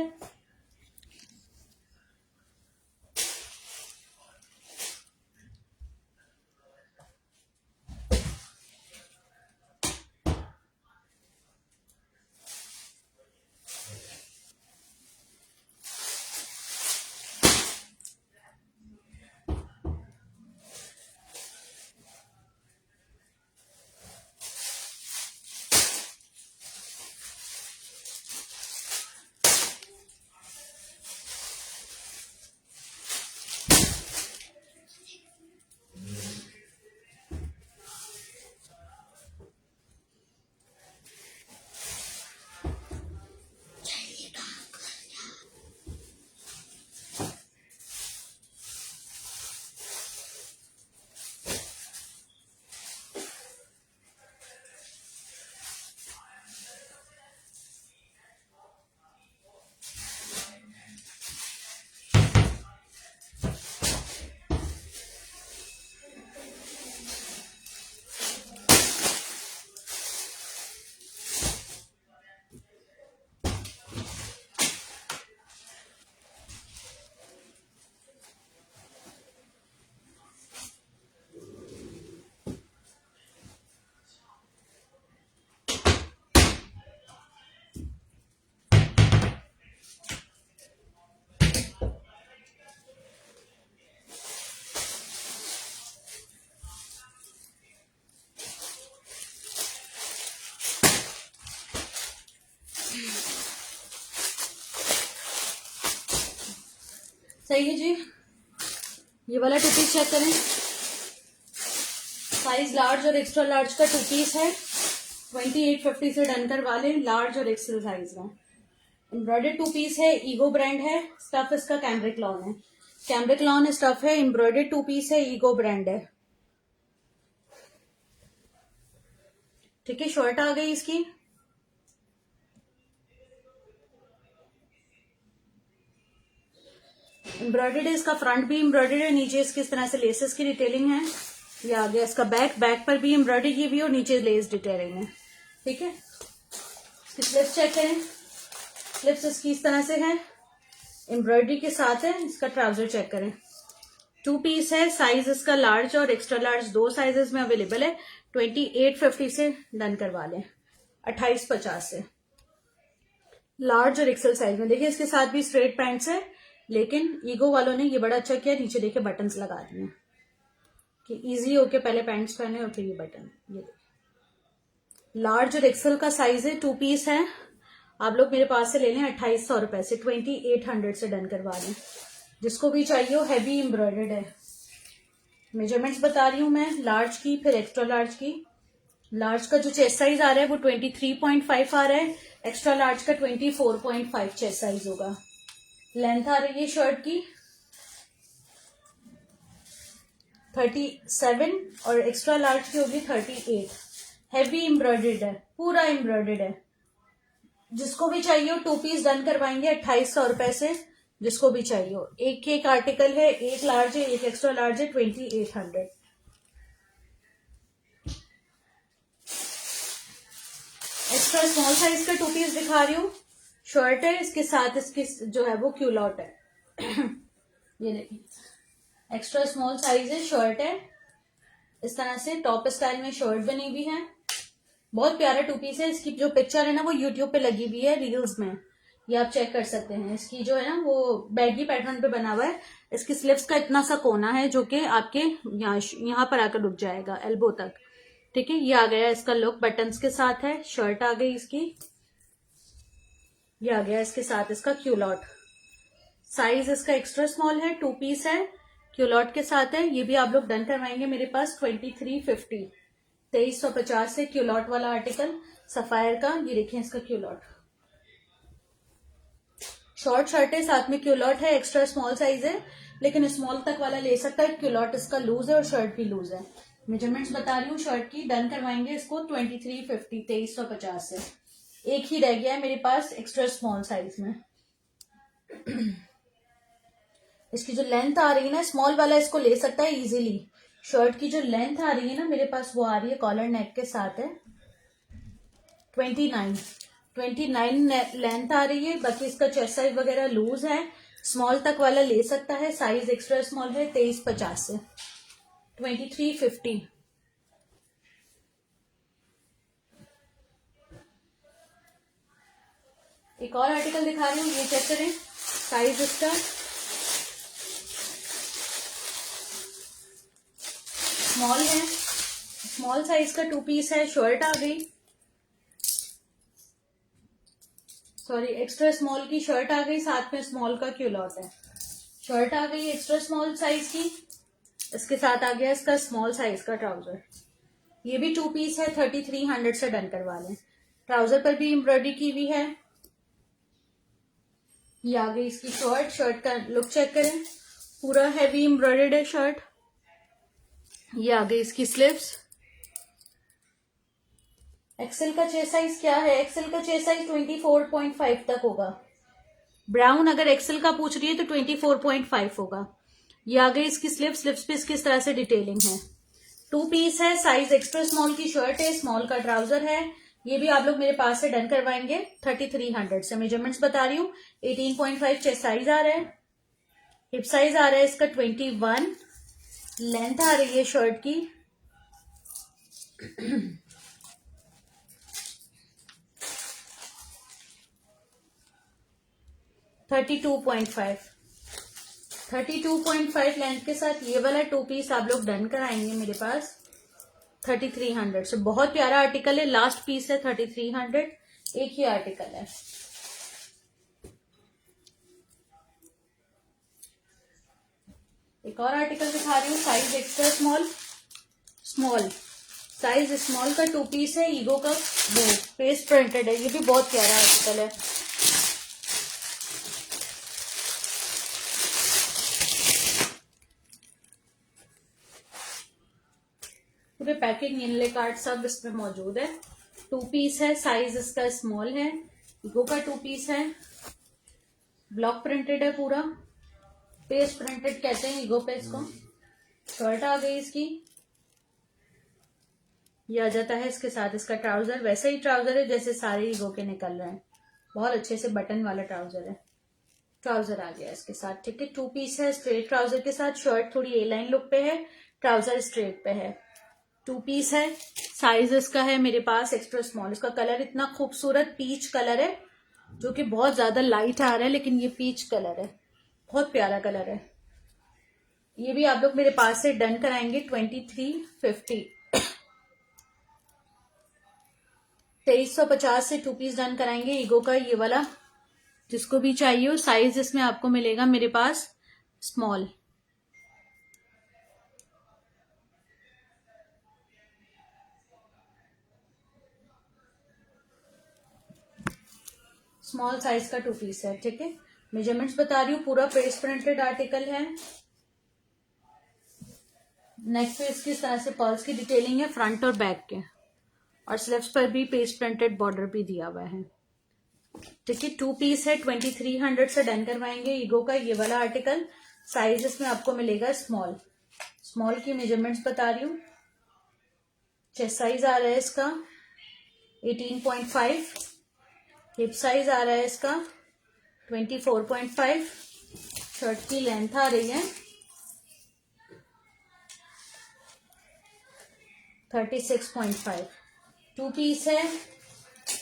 सही है जी, ये वाला 2 पीस चेक करें, साइज लार्ज और एक्स्ट्रा लार्ज का 2 पीस है, 2850 से डन करवा लें, लार्ज और एक्सेल साइज में। एम्ब्रॉयडर्ड 2 पीस है, ईगो ब्रांड है, स्टफ इसका कैम्ब्रिक लॉन है, कैम्ब्रिक लॉन स्टफ है, एम्ब्रॉयडर्ड 2 पीस है, ईगो ब्रांड है। ठीक है, शर्ट आ गई इसकी, एम्ब्रॉयडर्ड है, इसका फ्रंट भी एम्ब्रॉयडर्ड है, नीचे इसकी इस तरह से लेसेस की डिटेलिंग है। ये आ गया इसका बैक, बैक पर भी एम्ब्रॉयडरी की भी और नीचे लेस डिटेलिंग है। ठीक है, इसकी स्लिप्स चेक करें, स्लिप्स इसकी इस तरह से है, एम्ब्रॉयडरी के साथ है। इसका ट्राउजर चेक करें, 2 पीस है, साइज इसका लार्ज और एक्स्ट्रा लार्ज 2 साइजेस में अवेलेबल है। 2850 से डन करवा लें, 2850 से, लार्ज और एक्सेल साइज में। देखिए इसके साथ भी स्ट्रेट पैंट्स है, लेकिन ईगो वालों ने ये बड़ा अच्छा किया, नीचे देखिए बटन्स लगा दिए कि इजी हो के पहले पैंट्स पहने और फिर ये बटन। ये लार्ज और एक्सेल का साइज है, 2 पीस है, आप लोग मेरे पास से ले लें 2,800 रुपए से, 2800 से डन करवा लें। जिसको भी चाहिए हो, हैवी एम्ब्रॉयडर्ड है। मेजरमेंट्स बता रही हूं मैं, लार्ज की फिर एक्स्ट्रा लार्ज की। लार्ज का जो चेस्ट साइज आ रहा है वो 23.5 आ रहा है, एक्स्ट्रा लार्ज का 24.5 चेस्ट साइज होगा। लेंथ आ रही है शर्ट की 37 और एक्स्ट्रा लार्ज की होगी 38। हैवी एम्ब्रॉयडर्ड है, पूरा एम्ब्रॉयडर्ड है। जिसको भी चाहिए हो 2 पीस डन करवाएंगे 2800 रुपए से, जिसको भी चाहिए हो। एक आर्टिकल है, एक लार्ज है, एक एक्स्ट्रा लार्ज है, 2800। एक्स्ट्रा स्मॉल साइज का 2 पीस दिखा रही हूँ। शर्ट है, इसके साथ इसकी जो है वो क्यूलॉट है। ये देखिए, एक्स्ट्रा स्मॉल साइज है, शर्ट है, इस तरह से टॉप स्टाइल में शर्ट बनी हुई है। बहुत प्यारा 2 पीस है। इसकी जो पिक्चर है ना वो यूट्यूब पे लगी हुई है रील्स में, ये आप चेक कर सकते हैं। इसकी जो है ना वो बैगी पैटर्न पे बना हुआ है। इसकी स्लीव्स का इतना सा कोना है जो कि आपके यहाँ पर आकर रुक जाएगा एल्बो तक। ठीक है, ये आ गया इसका लुक, बटन्स के साथ है। शर्ट आ गई इसकी, ये आ गया इसके साथ इसका क्यूलॉट। साइज इसका एक्स्ट्रा स्मॉल है, 2 पीस है, क्यूलॉट के साथ है। ये भी आप लोग डन करवाएंगे मेरे पास 2350, 2350 से क्यूलॉट वाला आर्टिकल सफायर का। ये देखिए इसका क्यूलॉट, शॉर्ट शर्ट है, साथ में क्यूलॉट है। एक्स्ट्रा स्मॉल साइज है, लेकिन स्मॉल तक वाला ले सकता है। क्यूलॉट इसका लूज है और शर्ट भी लूज है। मेजरमेंट्स बता रही हूँ शर्ट की। डन करवाएंगे इसको 2350, 2350 से। एक ही रह गया है मेरे पास एक्स्ट्रा स्मॉल साइज में। इसकी जो लेंथ आ रही है ना, स्मॉल वाला इसको ले सकता है इजीली। शर्ट की जो लेंथ आ रही है ना मेरे पास, वो आ रही है कॉलर नेक के साथ है 29 लेंथ आ रही है। बाकी इसका चेस्ट साइज वगैरह लूज है, स्मॉल तक वाला ले सकता है। साइज एक्स्ट्रा स्मॉल है 2350 से 2350। एक और आर्टिकल दिखा रही हूँ, ये चेक करें। साइज इसका स्मॉल है, स्मॉल साइज का 2 पीस है। शर्ट आ गई, सॉरी एक्स्ट्रा स्मॉल की शर्ट आ गई, साथ में स्मॉल का क्यूलॉट है। शर्ट आ गई एक्स्ट्रा स्मॉल साइज की, इसके साथ आ गया इसका स्मॉल साइज का ट्राउजर। ये भी 2 पीस है, 3300 से डन करवा लें। ट्राउजर पर भी एम्ब्रॉयडरी की हुई है। ये आ गई इसकी शर्ट। शर्ट का लुक चेक करें, पूरा हैवी एम्ब्रॉयडर्ड है शर्ट। ये आ गई इसकी स्लीव्स। एक्सेल का चेस्ट साइज क्या है? एक्सेल का चेस्ट साइज 24.5 तक होगा। ब्राउन अगर एक्सेल का पूछ रही है तो 24.5 होगा। ये आ गई इसकी स्लीव्स। स्लीव्स पे इसकी इस तरह से डिटेलिंग है। 2 पीस है, साइज एक्स्ट्रा स्मॉल की शर्ट है, स्मॉल का ट्राउजर है। ये भी आप लोग मेरे पास से डन करवाएंगे 3300 से। मेजरमेंट्स बता रही हूँ, 18.5 चेस्ट साइज आ रहा है, हिप साइज आ रहा है इसका 21, लेंथ आ रही है शर्ट की 32.5 लेंथ के साथ ये वाला 2 पीस आप लोग डन कराएंगे मेरे पास 3300 से। बहुत प्यारा आर्टिकल है, लास्ट पीस है 3300, एक ही आर्टिकल है। एक और आर्टिकल दिखा रही हूँ, size extra small size small का 2 पीस है, ईगो का वो पेस्ट प्रिंटेड है। ये भी बहुत प्यारा आर्टिकल है। पूरे पैकिंग इनले कार्ड सब इसमें मौजूद है। 2 पीस है, साइज इसका स्मॉल है, ईगो का 2 पीस है, ब्लॉक प्रिंटेड है, पूरा पेस्ट प्रिंटेड कहते हैं ईगो पे इसको। शर्ट आ गई इसकी, ये आ जाता है इसके साथ इसका ट्राउजर। वैसे ही ट्राउजर है जैसे सारे ईगो के निकल रहे हैं, बहुत अच्छे से बटन वाला ट्राउजर है। ट्राउजर आ गया इसके साथ, ठीक है। 2 पीस है, स्ट्रेट ट्राउजर के साथ। शर्ट थोड़ी ए लाइन लुक पे है, ट्राउजर स्ट्रेट पे है। 2 पीस है, साइज इसका है मेरे पास एक्स्ट्रा स्मॉल। इसका कलर इतना खूबसूरत पीच कलर है, जो कि बहुत ज्यादा लाइट आ रहा है, लेकिन ये पीच कलर है, बहुत प्यारा कलर है। ये भी आप लोग मेरे पास से डन कराएंगे 2350, 2350 से 2 पीस डन कराएंगे ईगो का ये वाला। जिसको भी चाहिए हो, साइज इसमें आपको मिलेगा मेरे पास स्मॉल। स्मॉल साइज का 2 पीस है, ठीक है। मेजरमेंट्स बता रही हूँ, पूरा पेस्ट प्रिंटेड आर्टिकल है। नेक पे इसकी इस तरह से पर्ल्स की डिटेलिंग है फ्रंट और बैक के, और स्लीव्स पर भी पेस्ट प्रिंटेड बॉर्डर भी दिया हुआ है। ठीक है, 2 पीस है, 2300 से डन करवाएंगे। ईगो का ये वाला आर्टिकल, साइज इसमें आपको मिलेगा स्मॉल। स्मॉल की मेजरमेंट्स बता रही हूँ। चेस्ट साइज आ रहा है इसका 18.5, हिप साइज आ रहा है इसका 24.5, शर्ट की लेंथ आ रही है 36.5। 2 पीस है,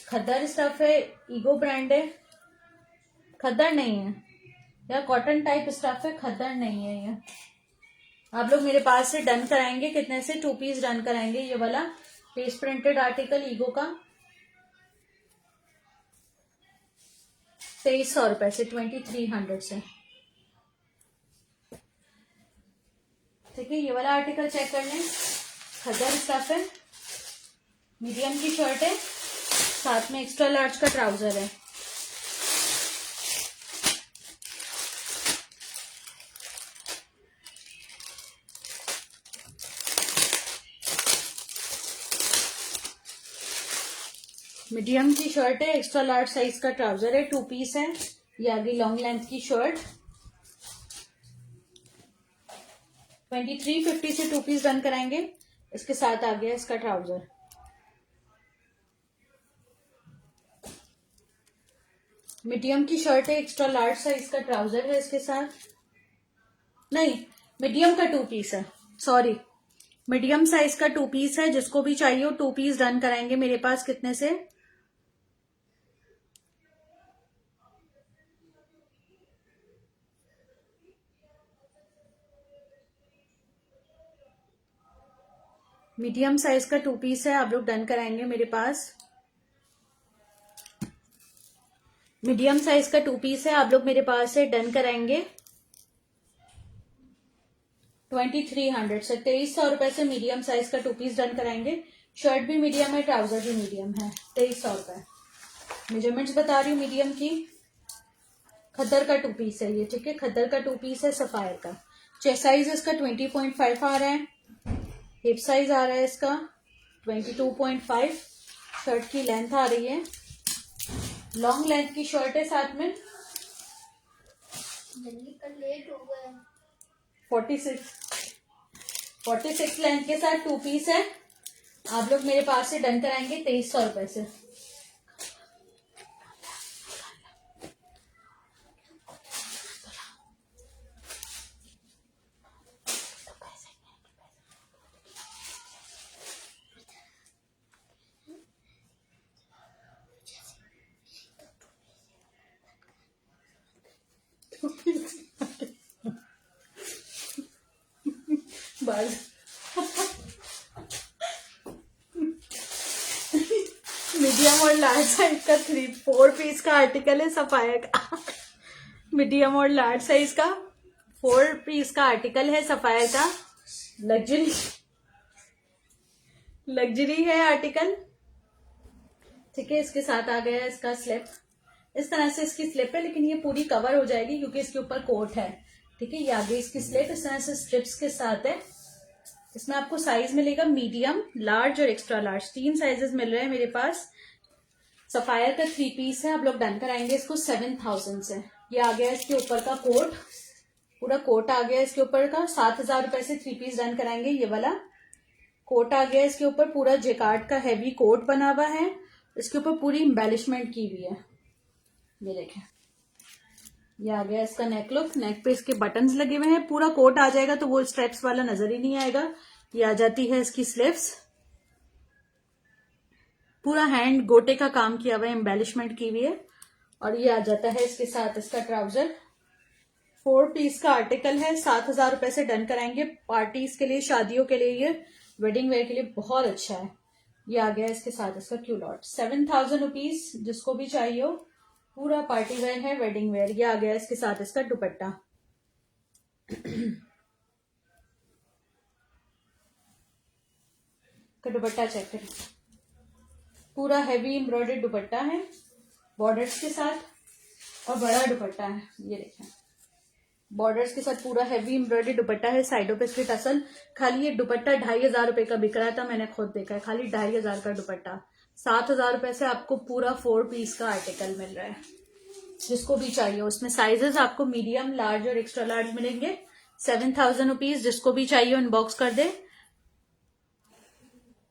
खद्दर स्टफ है, ईगो ब्रांड है, खद्दर नहीं है या कॉटन टाइप स्टफ है, खद्दर नहीं है ये। आप लोग मेरे पास से डन कराएंगे कितने से? 2 पीस डन कराएंगे। ये वाला पेस्ट प्रिंटेड आर्टिकल ईगो का 2300 रुपए से, 2300 से। ठीक है, ये वाला आर्टिकल चेक कर लें, खद्दर स्टफ है, मीडियम की शर्ट है, साथ में एक्स्ट्रा लार्ज का ट्राउजर है। मीडियम की शर्ट है, एक्स्ट्रा लार्ज साइज का ट्राउजर है, 2 पीस है। ये आगे लॉन्ग लेंथ की शर्ट 2350 से 2 पीस डन कराएंगे। इसके साथ आ गया इसका ट्राउजर। मीडियम की शर्ट है, एक्स्ट्रा लार्ज साइज का ट्राउजर है इसके साथ। नहीं, मीडियम का 2 पीस है, सॉरी, मीडियम साइज का 2 पीस है। जिसको भी चाहिए हो 2 पीस डन कराएंगे मेरे पास। कितने से? मीडियम साइज का 2 पीस है, आप लोग डन कराएंगे मेरे पास। मीडियम साइज का 2 पीस है, आप लोग मेरे पास से डन कराएंगे 2300 से, 2300 रुपए से मीडियम साइज का 2 पीस डन कराएंगे। शर्ट भी मीडियम है, ट्राउजर भी मीडियम है, 2300 रुपए। मेजरमेंट्स बता रही हूँ मीडियम की। खद्दर का 2 पीस है ये, ठीक है, खद्दर का 2 पीस है, सफायर का। चेस्ट साइज इसका 20.5 आ रहा है, हिप साइज आ रहा है इसका 22.5, शर्ट की लेंथ आ रही है, लॉन्ग लेंथ की शर्ट है साथ में, लेट हो गया 46 लेंथ के साथ 2 पीस है। आप लोग मेरे पास से डन कराएंगे 2300 रुपए से। बस मीडियम और लार्ज साइज का 4 पीस का आर्टिकल है, सफायर का। मीडियम और लार्ज साइज का 4 पीस का आर्टिकल है, सफायर का। लग्जरी है आर्टिकल। ठीक है, इसके साथ आ गया इसका स्लिप। इस तरह से इसकी स्लिप है, लेकिन ये पूरी कवर हो जाएगी क्योंकि इसके ऊपर कोट है। ठीक है, ये आगे इसकी स्लिप इस तरह से स्ट्रिप्स के साथ है। इसमें आपको साइज मिलेगा मीडियम, लार्ज और एक्स्ट्रा लार्ज, 3 साइजेस मिल रहे हैं मेरे पास। सफायर का 3 पीस है, आप लोग डन कराएंगे इसको 7000 से। ये आ गया इसके ऊपर का कोट, पूरा कोट आ गया इसके ऊपर का। 7000 रुपए से 3 पीस डन कराएंगे। ये वाला कोट आ गया इसके ऊपर, पूरा जेकार्ड का हैवी कोट बना हुआ है, इसके ऊपर पूरी एम्बेलिशमेंट की हुई है। ये देखें, ये आ गया इसका नेक लुक। नेक पे इसके बटन्स लगे हुए हैं, पूरा कोट आ जाएगा तो वो स्ट्रेप्स वाला नजर ही नहीं आएगा। ये आ जाती है इसकी स्लीव्स, पूरा हैंड गोटे का काम किया हुआ है, एम्बेलिशमेंट की हुई है। और ये आ जाता है इसके साथ इसका ट्राउजर। 4 पीस का आर्टिकल है, 7000 रुपए से डन कराएंगे। पार्टीज के लिए, शादियों के लिए, ये वेडिंग वेयर के लिए बहुत अच्छा है। ये आ गया इसके साथ इसका क्यूलॉट, 7000 रुपीज। जिसको भी चाहिए हो, पूरा पार्टी वेयर है, वेडिंग वेयर। ये आ गया इसके साथ इसका दुपट्टा। का दुपट्टा चेक करें, पूरा हैवी एम्ब्रॉयडर्ड दुपट्टा है बॉर्डर्स के साथ, और बड़ा दुपट्टा है। ये देखें, बॉर्डर्स के साथ पूरा हैवी एम्ब्रॉयडरी दुपट्टा है, साइडों पे इसके टसल। खाली ये दुपट्टा 2,500 रुपए का बिक रहा था, मैंने खुद देखा है, खाली 2,500 का दुपट्टा। 7,000 रुपए से आपको पूरा 4 पीस का आर्टिकल मिल रहा है, जिसको भी चाहिए। उसमें साइजेस आपको मीडियम, लार्ज और एक्स्ट्रा लार्ज मिलेंगे। 7,000 रुपीज, जिसको भी चाहिए इनबॉक्स कर दे।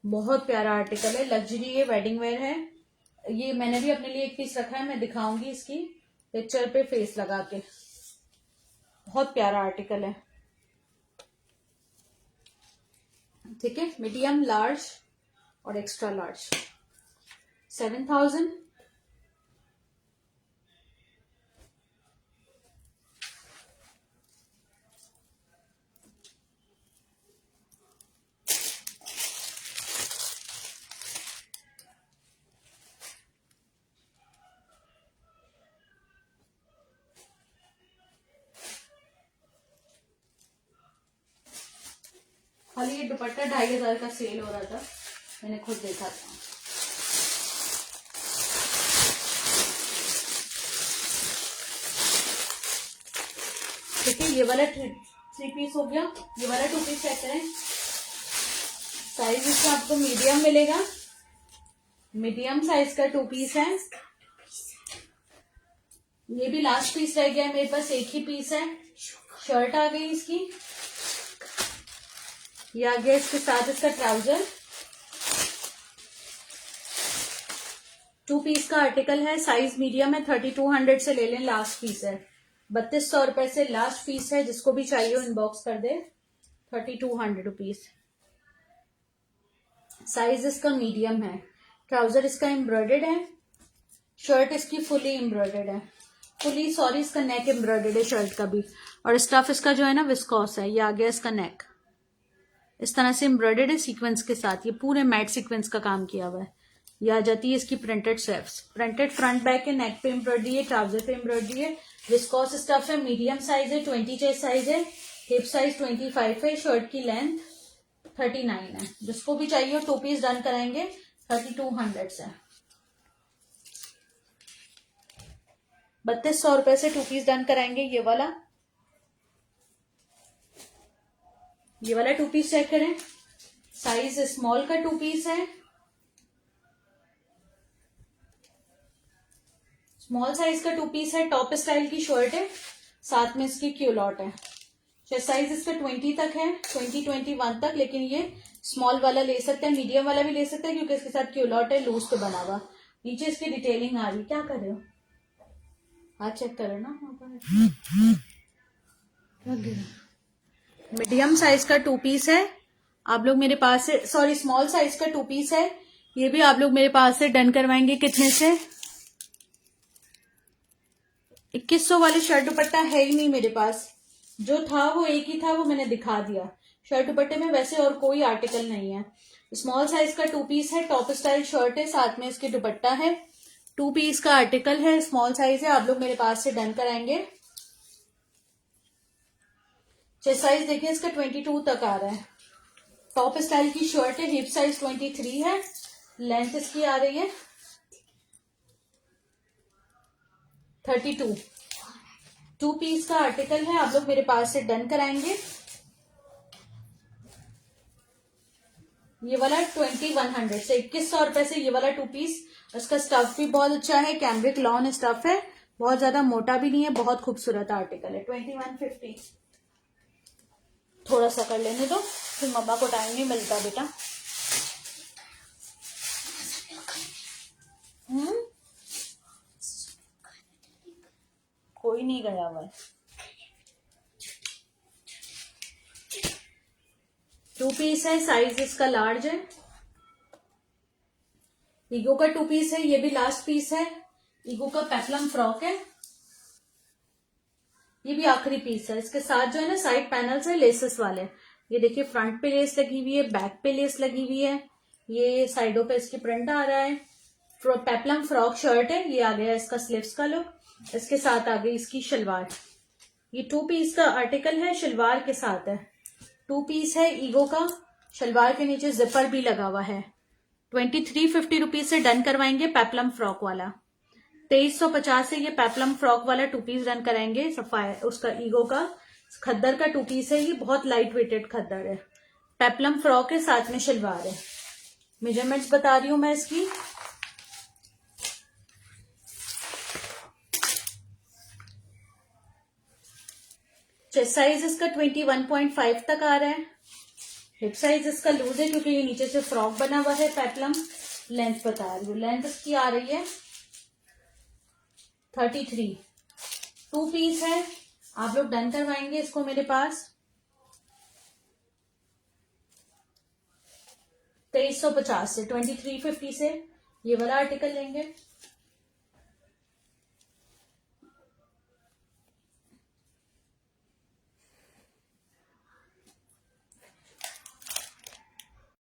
बहुत प्यारा आर्टिकल है, लग्जरी है, वेडिंग वेयर है। ये मैंने भी अपने लिए एक पीस रखा है, मैं दिखाऊंगी इसकी पिक्चर पे फेस लगा के। बहुत प्यारा आर्टिकल है, ठीक है। मीडियम, लार्ज और एक्स्ट्रा लार्ज। 7,000। खाली ये दुपट्टा 2,500 का सेल हो रहा था, मैंने खुद देखा था। ठीक है, ये वाला 3 पीस हो गया। ये वाला 2 पीस चेक करें। साइज इसका आपको मीडियम मिलेगा, मीडियम साइज का 2 पीस है। ये भी लास्ट पीस रह गया है मेरे पास, एक ही पीस है। शर्ट आ गई इसकी, ये आ गया इसके साथ इसका ट्राउजर। 2 पीस का आर्टिकल है, साइज मीडियम है। 3,200 से ले लें, लास्ट पीस है। 3,200 रुपए से लास्ट पीस है, जिसको भी चाहिए इनबॉक्स कर दे। 3,200 रुपीज। साइज इसका मीडियम है। ट्राउजर इसका एम्ब्रॉयडर्ड है, शर्ट इसकी फुली एम्ब्रॉयडर्ड है। सॉरी, इसका नेक एम्ब्रॉयडर्ड है शर्ट का भी। और स्टफ इसका जो है ना विस्कॉस है। ये आ गया इसका नेक, इस तरह से एम्ब्रॉयडर्ड है सीक्वेंस के साथ। ये पूरे मैट सीक्वेंस का काम किया हुआ है। ये आ जाती है इसकी printed straps, printed front back है, नेक पे एम्ब्रॉयडरी है, ट्राउजर पे एम्ब्रॉयडरी है। विस्कॉस स्टफ है, मीडियम साइज है, 20 चेस्ट साइज है, हिप साइज 25 है, शर्ट की लेंथ 39 है। जिसको भी चाहिए 2 पीस डन कराएंगे 3,200 से। 3,200 रुपए से 2 पीस डन कराएंगे। ये वाला 2 पीस चेक करें। साइज स्मॉल का 2 पीस है, स्मॉल साइज का 2 पीस है। टॉप स्टाइल की शर्ट है, साथ में इसकी क्यूलॉट है। चेस्ट साइज इसका 20 तक है, 20-21 तक। लेकिन ये स्मॉल वाला ले सकते हैं, मीडियम वाला भी ले सकते हैं, क्योंकि इसके साथ क्यूलॉट है, लूज पे बना हुआ। नीचे इसकी डिटेलिंग आ रही। क्या कर रहे हो? हाँ, चेक करो ना। मीडियम साइज का 2 पीस है, आप लोग मेरे पास से, सॉरी स्मॉल साइज का 2 पीस है। ये भी आप लोग मेरे पास से डन करवाएंगे। कितने से? 2,100 वाली शर्ट दुपट्टा है ही नहीं मेरे पास, जो था वो एक ही था, वो मैंने दिखा दिया। शर्ट दुपट्टे में वैसे और कोई आर्टिकल नहीं है। स्मॉल साइज का 2 पीस है, टॉप स्टाइल शर्ट है, साथ में इसके दुपट्टा है। 2 पीस का आर्टिकल है, स्मॉल साइज है, आप लोग मेरे पास से डन कराएंगे। चेस्ट साइज देखिए इसका 22 तक आ रहा है। टॉप स्टाइल की शर्ट है, हिप साइज 23 है, लेंथ इसकी आ रही है 32। 2 पीस का आर्टिकल है, आप लोग मेरे पास से डन कराएंगे। ये वाला 2,100 से, 2,100 रुपए से ये वाला 2 पीस। इसका स्टफ भी बहुत अच्छा है, कैम्ब्रिक लॉन स्टफ है, बहुत ज्यादा मोटा भी नहीं है, बहुत खूबसूरत आर्टिकल है। 2,150। थोड़ा सा कर लेने दो, फिर मम्मा को टाइम नहीं मिलता बेटा। कोई नहीं गया हुआ है। 2 पीस है, साइज इसका लार्ज है। ईगो का 2 पीस है, ये भी लास्ट पीस है। ईगो का पेप्लम फ्रॉक है, ये भी आखिरी पीस है। इसके साथ जो है ना साइड पैनल्स है लेसेस वाले। ये देखिए फ्रंट पे लेस लगी हुई है, बैक पे लेस लगी हुई है, ये साइडों पे इसकी प्रिंट आ रहा है। पेप्लम फ्रॉक शर्ट है, ये आ गया इसका स्लीव्स का लुक। इसके साथ आ गई इसकी शलवार। ये 2 पीस का आर्टिकल है, शलवार के साथ है। 2 पीस है ईगो का, शलवार के नीचे जिपर भी लगा हुआ है। 2,350 रुपीज से डन करवाएंगे पेप्लम फ्रॉक वाला। 2350 से ये पेप्लम फ्रॉक वाला 2 पीस रन कराएंगे। सफायर उसका ईगो का खद्दर का 2 पीस है, ये बहुत लाइट वेटेड खद्दर है। पेप्लम फ्रॉक है, साथ में शलवार है। मेजरमेंट्स बता रही हूं मैं इसकी। चेस्ट साइज इसका 21.5 तक आ रहा है। हिप साइज इसका लूज है क्योंकि ये नीचे से फ्रॉक बना हुआ है पेप्लम। लेंथ बता रही हूँ, लेंथ इसकी आ रही है 33। 2 पीस है। आप लोग डन करवाएंगे इसको मेरे पास 2350 से, 2350 से ये वाला आर्टिकल लेंगे।